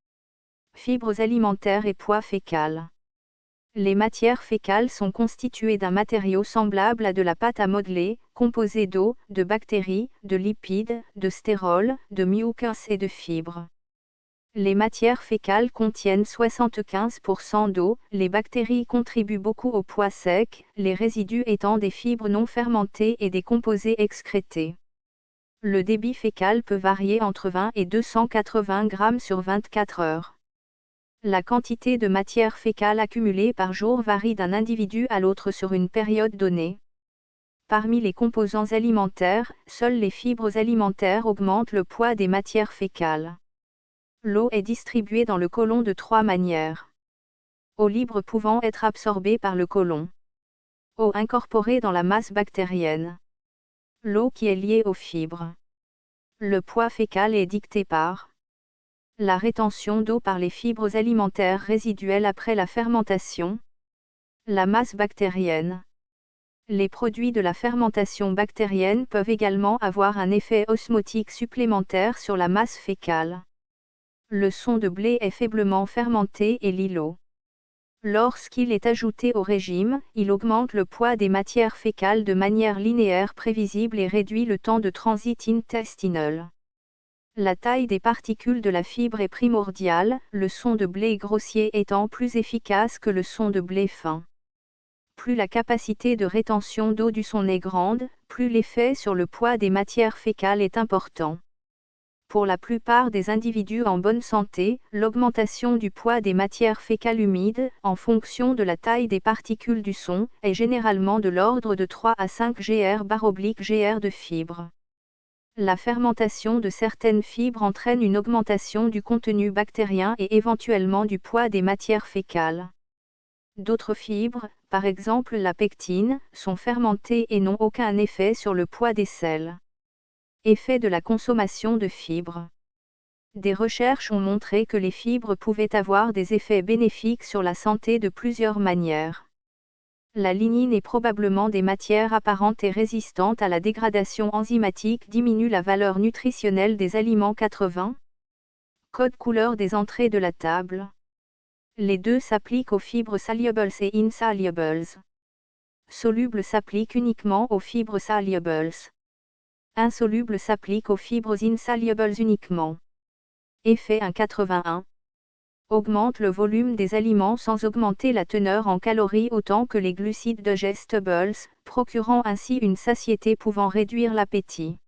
Fibres alimentaires et poids fécal. Les matières fécales sont constituées d'un matériau semblable à de la pâte à modeler, composé d'eau, de bactéries, de lipides, de stérols, de mucus et de fibres. Les matières fécales contiennent 75% d'eau, les bactéries contribuent beaucoup au poids sec, les résidus étant des fibres non fermentées et des composés excrétés. Le débit fécal peut varier entre 20 et 280 grammes sur 24 heures. La quantité de matière fécale accumulée par jour varie d'un individu à l'autre sur une période donnée. Parmi les composants alimentaires, seules les fibres alimentaires augmentent le poids des matières fécales. L'eau est distribuée dans le côlon de 3 manières. Eau libre pouvant être absorbée par le côlon. Eau incorporée dans la masse bactérienne. L'eau qui est liée aux fibres. Le poids fécal est dicté par la rétention d'eau par les fibres alimentaires résiduelles après la fermentation. La masse bactérienne. Les produits de la fermentation bactérienne peuvent également avoir un effet osmotique supplémentaire sur la masse fécale. Le son de blé est faiblement fermenté et lie l'eau. Lorsqu'il est ajouté au régime, il augmente le poids des matières fécales de manière linéaire prévisible et réduit le temps de transit intestinal. La taille des particules de la fibre est primordiale, le son de blé grossier étant plus efficace que le son de blé fin. Plus la capacité de rétention d'eau du son est grande, plus l'effet sur le poids des matières fécales est important. Pour la plupart des individus en bonne santé, l'augmentation du poids des matières fécales humides, en fonction de la taille des particules du son, est généralement de l'ordre de 3 à 5 gr/gr de fibres. La fermentation de certaines fibres entraîne une augmentation du contenu bactérien et éventuellement du poids des matières fécales. D'autres fibres, par exemple la pectine, sont fermentées et n'ont aucun effet sur le poids des selles. Effet de la consommation de fibres. Des recherches ont montré que les fibres pouvaient avoir des effets bénéfiques sur la santé de plusieurs manières. La lignine est probablement des matières apparentes et résistantes à la dégradation enzymatique diminue la valeur nutritionnelle des aliments. 80. Code couleur des entrées de la table. Les deux s'appliquent aux fibres solubles et insolubles. Soluble s'applique uniquement aux fibres solubles. Insoluble s'applique aux fibres insolubles uniquement. Effet 1,81. Augmente le volume des aliments sans augmenter la teneur en calories autant que les glucides digestibles, procurant ainsi une satiété pouvant réduire l'appétit.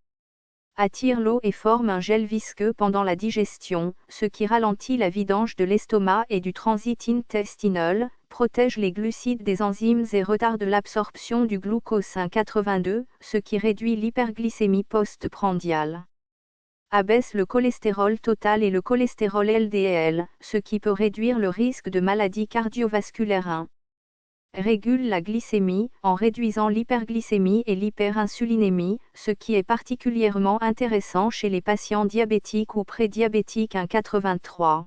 Attire l'eau et forme un gel visqueux pendant la digestion, ce qui ralentit la vidange de l'estomac et du transit intestinal, protège les glucides des enzymes et retarde l'absorption du glucose 1,82, ce qui réduit l'hyperglycémie post-prandiale. Abaisse le cholestérol total et le cholestérol LDL, ce qui peut réduire le risque de maladies cardiovasculaires. 1. Régule la glycémie, en réduisant l'hyperglycémie et l'hyperinsulinémie, ce qui est particulièrement intéressant chez les patients diabétiques ou prédiabétiques. 1,83.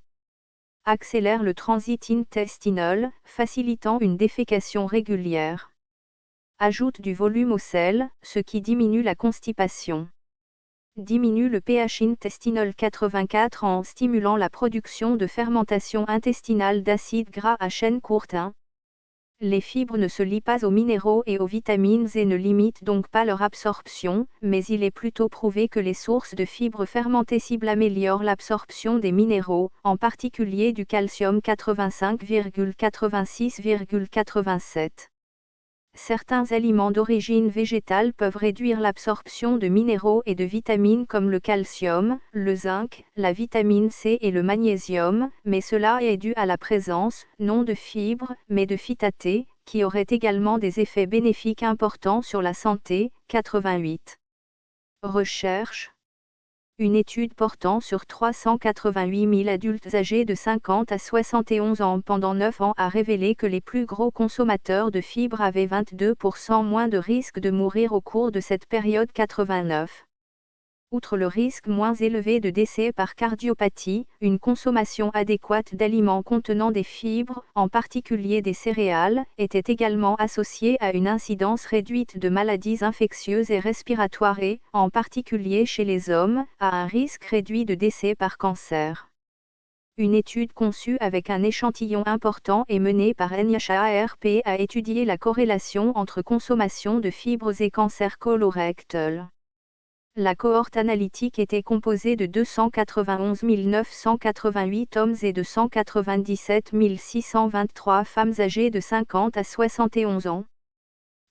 Accélère le transit intestinal, facilitant une défécation régulière. Ajoute du volume aux selles, ce qui diminue la constipation. Diminue le pH intestinal. 84 en stimulant la production de fermentation intestinale d'acides gras à chaîne courte. 1. Les fibres ne se lient pas aux minéraux et aux vitamines et ne limitent donc pas leur absorption, mais il est plutôt prouvé que les sources de fibres fermentescibles améliorent l'absorption des minéraux, en particulier du calcium. 85,86,87. Certains aliments d'origine végétale peuvent réduire l'absorption de minéraux et de vitamines comme le calcium, le zinc, la vitamine C et le magnésium, mais cela est dû à la présence, non de fibres, mais de phytates, qui auraient également des effets bénéfiques importants sur la santé. 88. Recherche. Une étude portant sur 388 000 adultes âgés de 50 à 71 ans pendant 9 ans a révélé que les plus gros consommateurs de fibres avaient 22% moins de risque de mourir au cours de cette période. 89. Outre le risque moins élevé de décès par cardiopathie, une consommation adéquate d'aliments contenant des fibres, en particulier des céréales, était également associée à une incidence réduite de maladies infectieuses et respiratoires et, en particulier chez les hommes, à un risque réduit de décès par cancer. Une étude conçue avec un échantillon important et menée par NIHARP a étudié la corrélation entre consommation de fibres et cancer colorectal. La cohorte analytique était composée de 291 988 hommes et de 197 623 femmes âgées de 50 à 71 ans.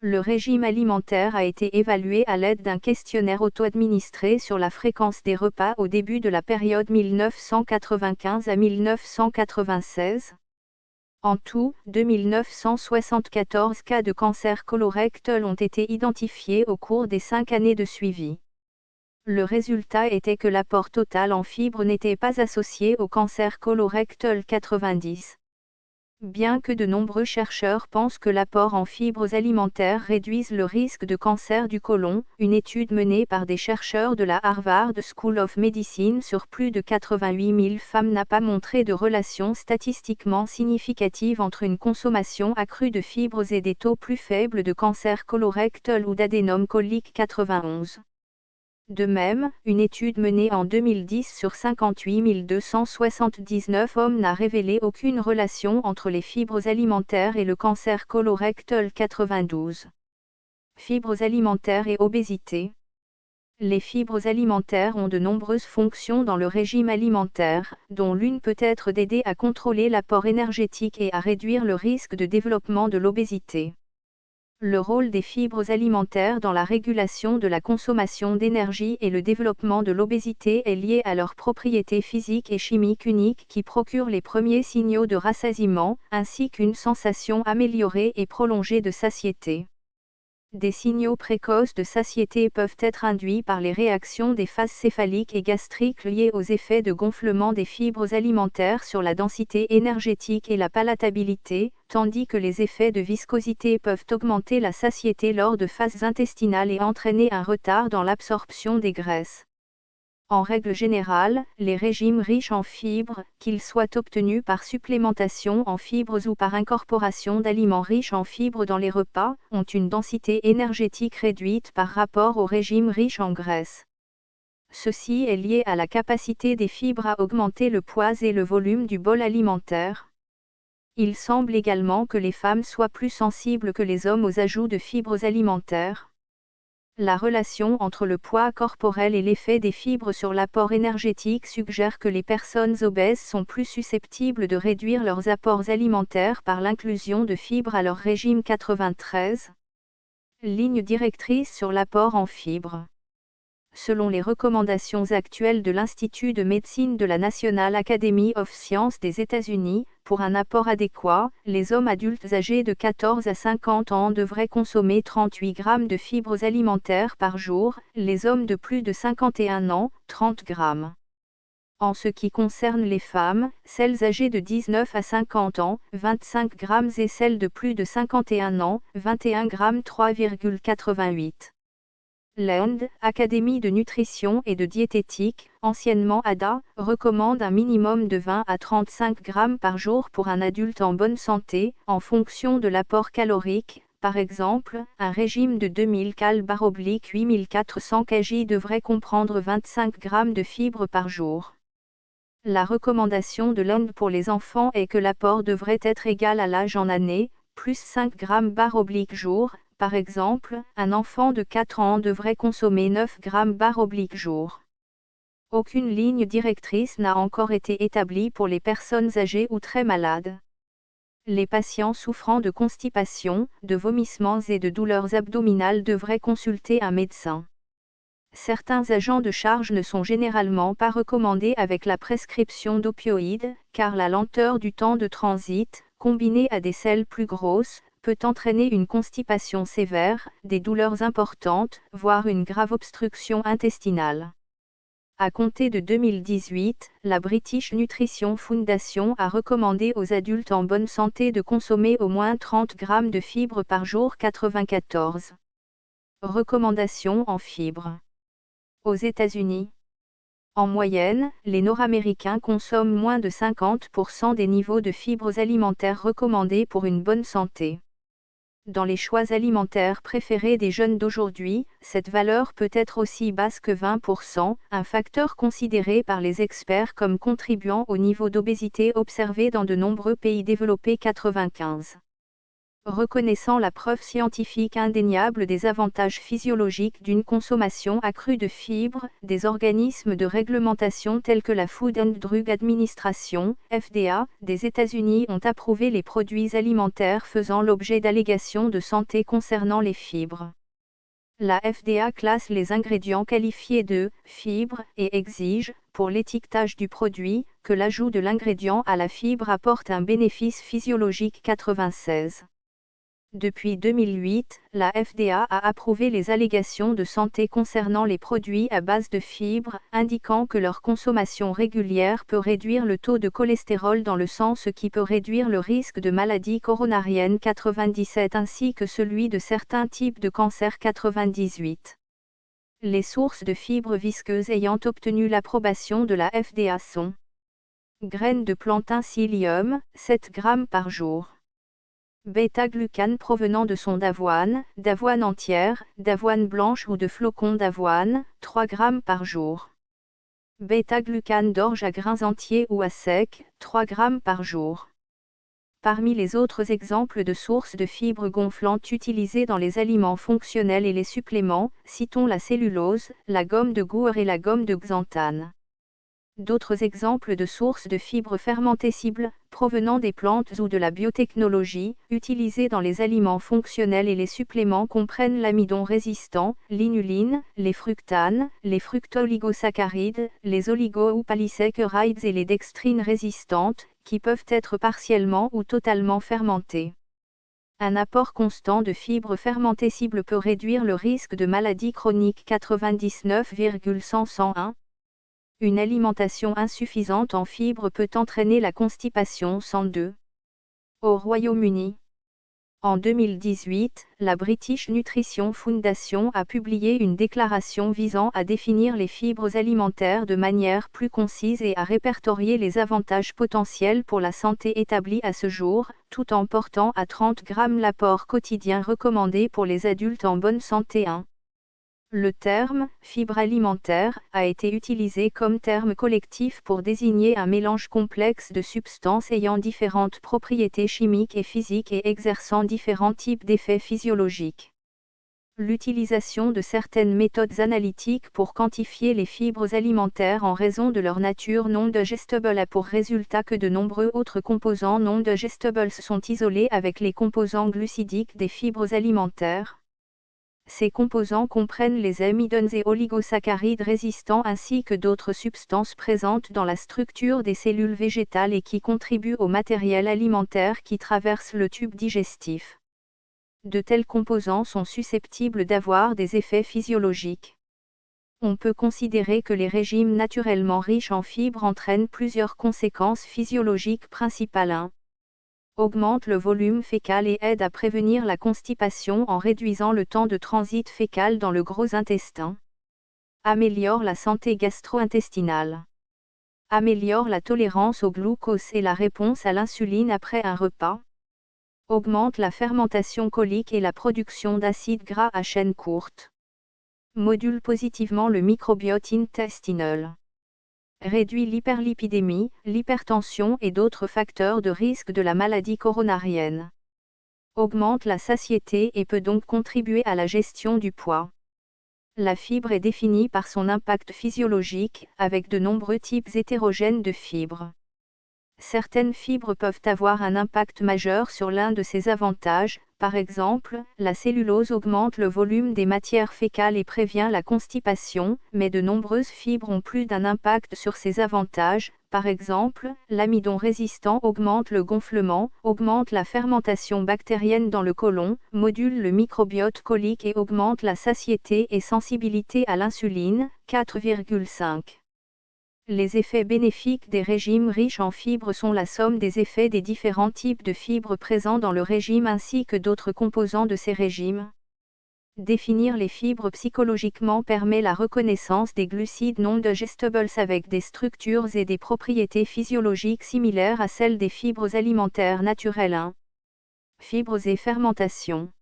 Le régime alimentaire a été évalué à l'aide d'un questionnaire auto-administré sur la fréquence des repas au début de la période 1995 à 1996. En tout, 2974 cas de cancer colorectal ont été identifiés au cours des 5 années de suivi. Le résultat était que l'apport total en fibres n'était pas associé au cancer colorectal. 90. Bien que de nombreux chercheurs pensent que l'apport en fibres alimentaires réduise le risque de cancer du côlon, une étude menée par des chercheurs de la Harvard School of Medicine sur plus de 88 000 femmes n'a pas montré de relation statistiquement significative entre une consommation accrue de fibres et des taux plus faibles de cancer colorectal ou d'adénome colique. 91. De même, une étude menée en 2010 sur 58 279 hommes n'a révélé aucune relation entre les fibres alimentaires et le cancer colorectal. 92. Fibres alimentaires et obésité. Les fibres alimentaires ont de nombreuses fonctions dans le régime alimentaire, dont l'une peut être d'aider à contrôler l'apport énergétique et à réduire le risque de développement de l'obésité. Le rôle des fibres alimentaires dans la régulation de la consommation d'énergie et le développement de l'obésité est lié à leurs propriétés physiques et chimiques uniques qui procurent les premiers signaux de rassasiement, ainsi qu'une sensation améliorée et prolongée de satiété. Des signaux précoces de satiété peuvent être induits par les réactions des phases céphaliques et gastriques liées aux effets de gonflement des fibres alimentaires sur la densité énergétique et la palatabilité, tandis que les effets de viscosité peuvent augmenter la satiété lors de phases intestinales et entraîner un retard dans l'absorption des graisses. En règle générale, les régimes riches en fibres, qu'ils soient obtenus par supplémentation en fibres ou par incorporation d'aliments riches en fibres dans les repas, ont une densité énergétique réduite par rapport aux régimes riches en graisses. Ceci est lié à la capacité des fibres à augmenter le poids et le volume du bol alimentaire. Il semble également que les femmes soient plus sensibles que les hommes aux ajouts de fibres alimentaires. La relation entre le poids corporel et l'effet des fibres sur l'apport énergétique suggère que les personnes obèses sont plus susceptibles de réduire leurs apports alimentaires par l'inclusion de fibres à leur régime. 93. Ligne directrice sur l'apport en fibres. Selon les recommandations actuelles de l'Institut de médecine de la National Academy of Sciences des États-Unis, pour un apport adéquat, les hommes adultes âgés de 14 à 50 ans devraient consommer 38 grammes de fibres alimentaires par jour, les hommes de plus de 51 ans, 30 grammes. En ce qui concerne les femmes, celles âgées de 19 à 50 ans, 25 grammes et celles de plus de 51 ans, 21 grammes. 3,88. L'Inde, Académie de nutrition et de diététique, anciennement ADA, recommande un minimum de 20 à 35 grammes par jour pour un adulte en bonne santé, en fonction de l'apport calorique. Par exemple, un régime de 2000 cal/8400 kJ devrait comprendre 25 grammes de fibres par jour. La recommandation de l'Inde pour les enfants est que l'apport devrait être égal à l'âge en année, plus 5 grammes/jour. Par exemple, un enfant de 4 ans devrait consommer 9 grammes/jour. Aucune ligne directrice n'a encore été établie pour les personnes âgées ou très malades. Les patients souffrant de constipation, de vomissements et de douleurs abdominales devraient consulter un médecin. Certains agents de charge ne sont généralement pas recommandés avec la prescription d'opioïdes, car la lenteur du temps de transit, combinée à des selles plus grosses, peut entraîner une constipation sévère, des douleurs importantes, voire une grave obstruction intestinale. À compter de 2018, la British Nutrition Foundation a recommandé aux adultes en bonne santé de consommer au moins 30 grammes de fibres par jour. 94. Recommandations en fibres. Aux États-Unis, en moyenne, les Nord-Américains consomment moins de 50% des niveaux de fibres alimentaires recommandés pour une bonne santé. Dans les choix alimentaires préférés des jeunes d'aujourd'hui, cette valeur peut être aussi basse que 20%, un facteur considéré par les experts comme contribuant au niveau d'obésité observé dans de nombreux pays développés. 95. Reconnaissant la preuve scientifique indéniable des avantages physiologiques d'une consommation accrue de fibres, des organismes de réglementation tels que la Food and Drug Administration, FDA, des États-Unis ont approuvé les produits alimentaires faisant l'objet d'allégations de santé concernant les fibres. La FDA classe les ingrédients qualifiés de fibres et exige, pour l'étiquetage du produit, que l'ajout de l'ingrédient à la fibre apporte un bénéfice physiologique. 96. Depuis 2008, la FDA a approuvé les allégations de santé concernant les produits à base de fibres, indiquant que leur consommation régulière peut réduire le taux de cholestérol dans le sang, ce qui peut réduire le risque de maladies coronariennes. 97 ainsi que celui de certains types de cancer. 98. Les sources de fibres visqueuses ayant obtenu l'approbation de la FDA sont graines de plantain psyllium, 7 grammes par jour. Bêta-glucane provenant de son d'avoine entière, d'avoine blanche ou de flocons d'avoine, 3 grammes par jour. Bêta-glucane d'orge à grains entiers ou à sec, 3 grammes par jour. Parmi les autres exemples de sources de fibres gonflantes utilisées dans les aliments fonctionnels et les suppléments, citons la cellulose, la gomme de Gour et la gomme de xanthane. D'autres exemples de sources de fibres fermentescibles, provenant des plantes ou de la biotechnologie, utilisées dans les aliments fonctionnels et les suppléments comprennent l'amidon résistant, l'inuline, les fructanes, les fructooligosaccharides, les oligo- ou polysaccharides et les dextrines résistantes, qui peuvent être partiellement ou totalement fermentées. Un apport constant de fibres fermentescibles peut réduire le risque de maladies chroniques. 99,101. Une alimentation insuffisante en fibres peut entraîner la constipation. 102. Au Royaume-Uni. En 2018, la British Nutrition Foundation a publié une déclaration visant à définir les fibres alimentaires de manière plus concise et à répertorier les avantages potentiels pour la santé établis à ce jour, tout en portant à 30 grammes l'apport quotidien recommandé pour les adultes en bonne santé. 1. Le terme « fibre alimentaire » a été utilisé comme terme collectif pour désigner un mélange complexe de substances ayant différentes propriétés chimiques et physiques et exerçant différents types d'effets physiologiques. L'utilisation de certaines méthodes analytiques pour quantifier les fibres alimentaires en raison de leur nature non digestible a pour résultat que de nombreux autres composants non digestibles sont isolés avec les composants glucidiques des fibres alimentaires. Ces composants comprennent les amidones et oligosaccharides résistants ainsi que d'autres substances présentes dans la structure des cellules végétales et qui contribuent au matériel alimentaire qui traverse le tube digestif. De tels composants sont susceptibles d'avoir des effets physiologiques. On peut considérer que les régimes naturellement riches en fibres entraînent plusieurs conséquences physiologiques principales. 1. Augmente le volume fécal et aide à prévenir la constipation en réduisant le temps de transit fécal dans le gros intestin. Améliore la santé gastro-intestinale. Améliore la tolérance au glucose et la réponse à l'insuline après un repas. Augmente la fermentation colique et la production d'acides gras à chaîne courte. Module positivement le microbiote intestinal. Réduit l'hyperlipidémie, l'hypertension et d'autres facteurs de risque de la maladie coronarienne. Augmente la satiété et peut donc contribuer à la gestion du poids. La fibre est définie par son impact physiologique, avec de nombreux types hétérogènes de fibres. Certaines fibres peuvent avoir un impact majeur sur l'un de ces avantages, par exemple, la cellulose augmente le volume des matières fécales et prévient la constipation, mais de nombreuses fibres ont plus d'un impact sur ces avantages, par exemple, l'amidon résistant augmente le gonflement, augmente la fermentation bactérienne dans le côlon, module le microbiote colique et augmente la satiété et sensibilité à l'insuline, 4,5. Les effets bénéfiques des régimes riches en fibres sont la somme des effets des différents types de fibres présents dans le régime ainsi que d'autres composants de ces régimes. Définir les fibres psychologiquement permet la reconnaissance des glucides non digestibles avec des structures et des propriétés physiologiques similaires à celles des fibres alimentaires naturelles. 1. Fibres et fermentation.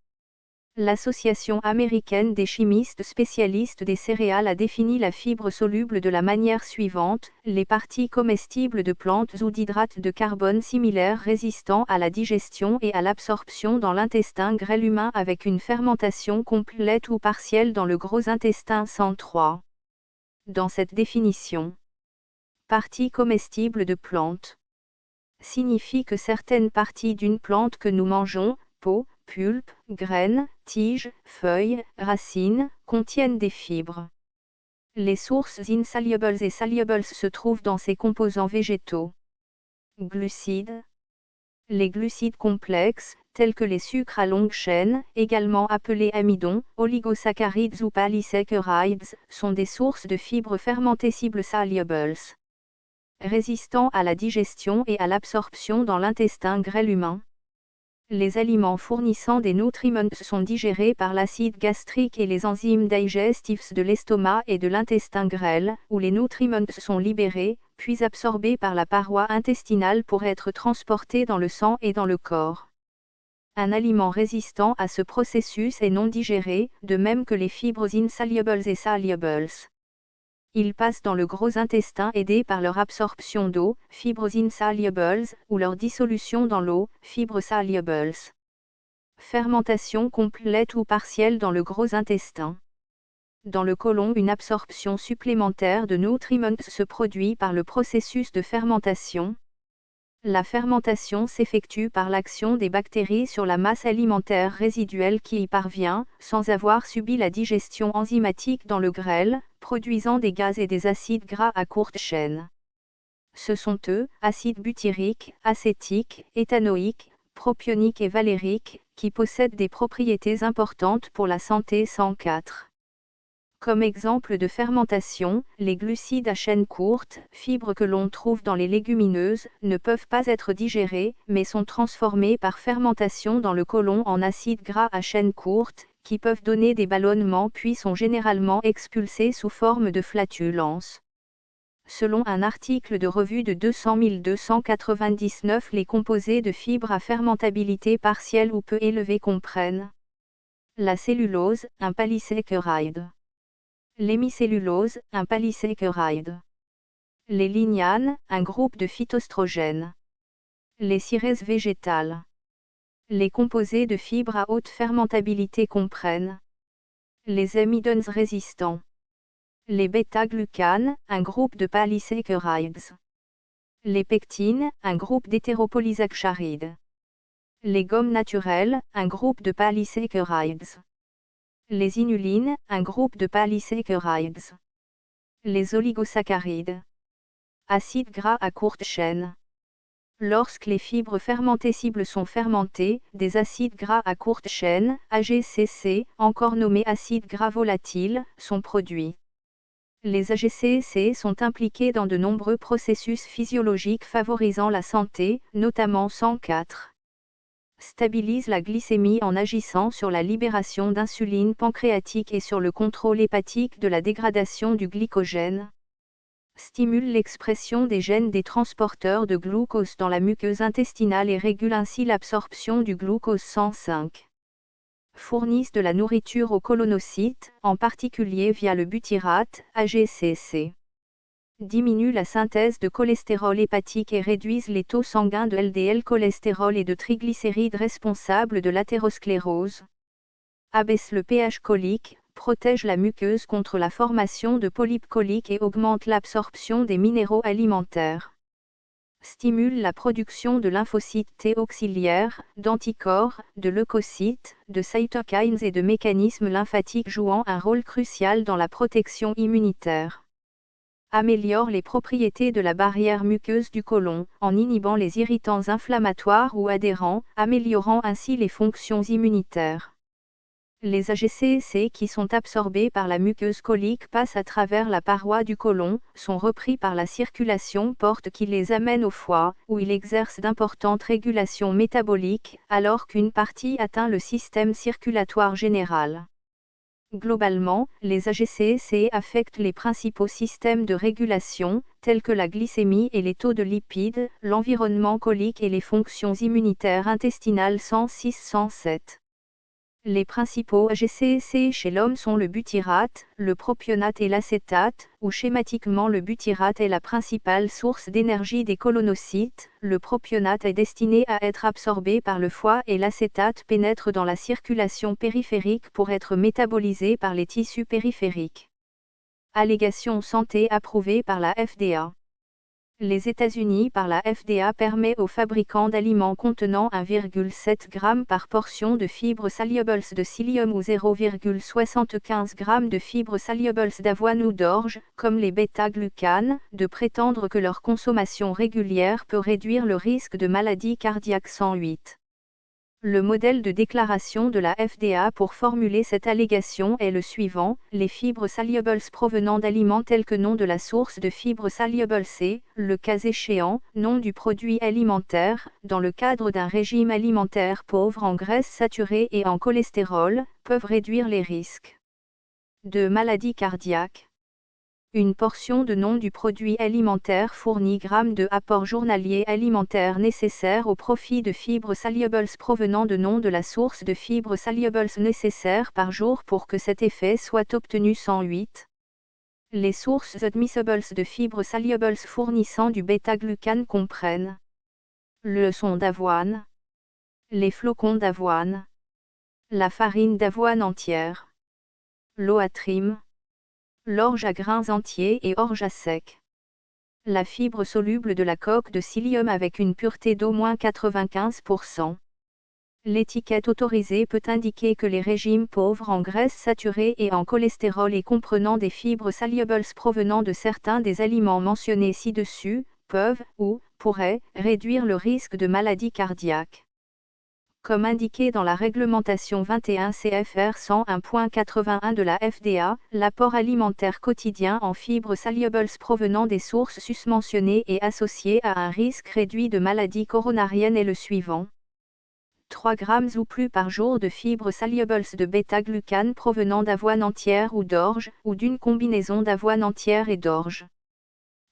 L'Association américaine des chimistes spécialistes des céréales a défini la fibre soluble de la manière suivante: les parties comestibles de plantes ou d'hydrates de carbone similaires résistants à la digestion et à l'absorption dans l'intestin grêle humain avec une fermentation complète ou partielle dans le gros intestin. 103. Dans cette définition, parties comestibles de plantes signifie que certaines parties d'une plante que nous mangeons, peau, pulpe, graines, tiges, feuilles, racines, contiennent des fibres. Les sources insolubles et solubles se trouvent dans ces composants végétaux. Glucides. Les glucides complexes, tels que les sucres à longue chaîne, également appelés amidons, oligosaccharides ou polysaccharides, sont des sources de fibres fermentescibles solubles, résistants à la digestion et à l'absorption dans l'intestin grêle humain. Les aliments fournissant des nutriments sont digérés par l'acide gastrique et les enzymes digestifs de l'estomac et de l'intestin grêle, où les nutriments sont libérés, puis absorbés par la paroi intestinale pour être transportés dans le sang et dans le corps. Un aliment résistant à ce processus est non digéré, de même que les fibres insolubles et solubles. Ils passent dans le gros intestin aidés par leur absorption d'eau, fibres insolubles, ou leur dissolution dans l'eau, fibres solubles. Fermentation complète ou partielle dans le gros intestin. Dans le côlon, une absorption supplémentaire de nutriments se produit par le processus de fermentation. La fermentation s'effectue par l'action des bactéries sur la masse alimentaire résiduelle qui y parvient, sans avoir subi la digestion enzymatique dans le grêle, produisant des gaz et des acides gras à courte chaîne. Ce sont eux, acides butyriques, acétiques, éthanoïques, propioniques et valériques, qui possèdent des propriétés importantes pour la santé. 104. Comme exemple de fermentation, les glucides à chaîne courte, fibres que l'on trouve dans les légumineuses, ne peuvent pas être digérés, mais sont transformés par fermentation dans le côlon en acides gras à chaîne courte, qui peuvent donner des ballonnements puis sont généralement expulsés sous forme de flatulence. Selon un article de revue de 200 299, les composés de fibres à fermentabilité partielle ou peu élevée comprennent la cellulose, un polysaccharide. L'hémicellulose, un polysaccharide. Les lignanes, un groupe de phytoestrogènes. Les cirèses végétales. Les composés de fibres à haute fermentabilité comprennent les amidones résistants. Les bêta-glucanes, un groupe de polysaccharides. Les pectines, un groupe d'hétéropolysaccharides. Les gommes naturelles, un groupe de polysaccharides. Les inulines, un groupe de polysaccharides. Les oligosaccharides. Acides gras à courte chaîne. Lorsque les fibres fermentescibles sont fermentées, des acides gras à courte chaîne, AGCC, encore nommés acides gras volatiles, sont produits. Les AGCC sont impliqués dans de nombreux processus physiologiques favorisant la santé, notamment 104. Stabilise la glycémie en agissant sur la libération d'insuline pancréatique et sur le contrôle hépatique de la dégradation du glycogène. Stimule l'expression des gènes des transporteurs de glucose dans la muqueuse intestinale et régule ainsi l'absorption du glucose. 105. Fournissent de la nourriture aux colonocytes, en particulier via le butyrate, AGCC. Diminuent la synthèse de cholestérol hépatique et réduisent les taux sanguins de LDL cholestérol et de triglycérides responsables de l'athérosclérose. Abaisse le pH colique, protège la muqueuse contre la formation de polypes coliques et augmente l'absorption des minéraux alimentaires. Stimule la production de lymphocytes T auxiliaires, d'anticorps, de leucocytes, de cytokines et de mécanismes lymphatiques jouant un rôle crucial dans la protection immunitaire. Améliore les propriétés de la barrière muqueuse du côlon, en inhibant les irritants inflammatoires ou adhérents, améliorant ainsi les fonctions immunitaires. Les AGCC qui sont absorbés par la muqueuse côlique passent à travers la paroi du côlon, sont repris par la circulation porte qui les amène au foie, où il exerce d'importantes régulations métaboliques, alors qu'une partie atteint le système circulatoire général. Globalement, les AGCC affectent les principaux systèmes de régulation, tels que la glycémie et les taux de lipides, l'environnement côlique et les fonctions immunitaires intestinales 106-107. Les principaux AGCC chez l'homme sont le butyrate, le propionate et l'acétate, où schématiquement le butyrate est la principale source d'énergie des colonocytes, le propionate est destiné à être absorbé par le foie et l'acétate pénètre dans la circulation périphérique pour être métabolisé par les tissus périphériques. Allégation santé approuvée par la FDA. Les États-Unis par la FDA permet aux fabricants d'aliments contenant 1,7 g par portion de fibres solubles de psyllium ou 0,75 g de fibres solubles d'avoine ou d'orge, comme les bêta-glucanes, de prétendre que leur consommation régulière peut réduire le risque de maladie cardiaque 108. Le modèle de déclaration de la FDA pour formuler cette allégation est le suivant: les fibres solubles provenant d'aliments tels que nom de la source de fibres solubles C, le cas échéant, nom du produit alimentaire, dans le cadre d'un régime alimentaire pauvre en graisses saturées et en cholestérol, peuvent réduire les risques de maladie cardiaque. Une portion de nom du produit alimentaire fournit grammes de apport journalier alimentaire nécessaire au profit de fibres solubles provenant de nom de la source de fibres solubles nécessaires par jour pour que cet effet soit obtenu 108. Les sources admissibles de fibres solubles fournissant du bêta-glucane comprennent le leçon d'avoine, les flocons d'avoine, la farine d'avoine entière, l'eau à trim, l'orge à grains entiers et orge à sec. La fibre soluble de la coque de psyllium avec une pureté d'au moins 95%. L'étiquette autorisée peut indiquer que les régimes pauvres en graisses saturées et en cholestérol et comprenant des fibres solubles provenant de certains des aliments mentionnés ci-dessus, peuvent, ou, pourraient, réduire le risque de maladie cardiaque. Comme indiqué dans la réglementation 21 CFR 101.81 de la FDA, l'apport alimentaire quotidien en fibres solubles provenant des sources susmentionnées et associé à un risque réduit de maladie coronarienne est le suivant. 3 grammes ou plus par jour de fibres solubles de bêta-glucane provenant d'avoine entière ou d'orge, ou d'une combinaison d'avoine entière et d'orge.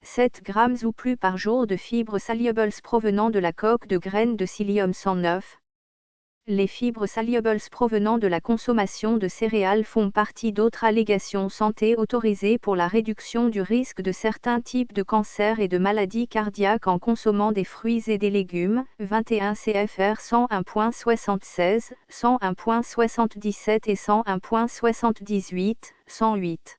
7 grammes ou plus par jour de fibres solubles provenant de la coque de graines de psyllium 109. Les fibres solubles provenant de la consommation de céréales font partie d'autres allégations santé autorisées pour la réduction du risque de certains types de cancers et de maladies cardiaques en consommant des fruits et des légumes, 21 CFR 101.76, 101.77 et 101.78, 108.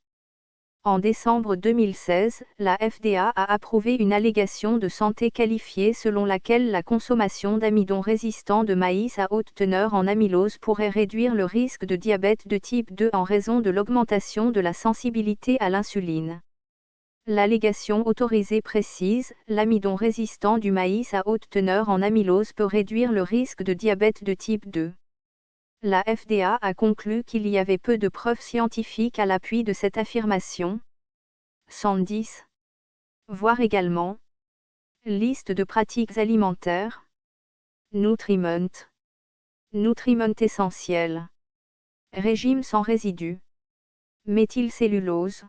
En décembre 2016, la FDA a approuvé une allégation de santé qualifiée selon laquelle la consommation d'amidon résistant de maïs à haute teneur en amylose pourrait réduire le risque de diabète de type 2 en raison de l'augmentation de la sensibilité à l'insuline. L'allégation autorisée précise: l'amidon résistant du maïs à haute teneur en amylose peut réduire le risque de diabète de type 2. La FDA a conclu qu'il y avait peu de preuves scientifiques à l'appui de cette affirmation. 110. Voir également liste de pratiques alimentaires. Nutriment. Nutriment essentiel. Régime sans résidus. Méthylcellulose.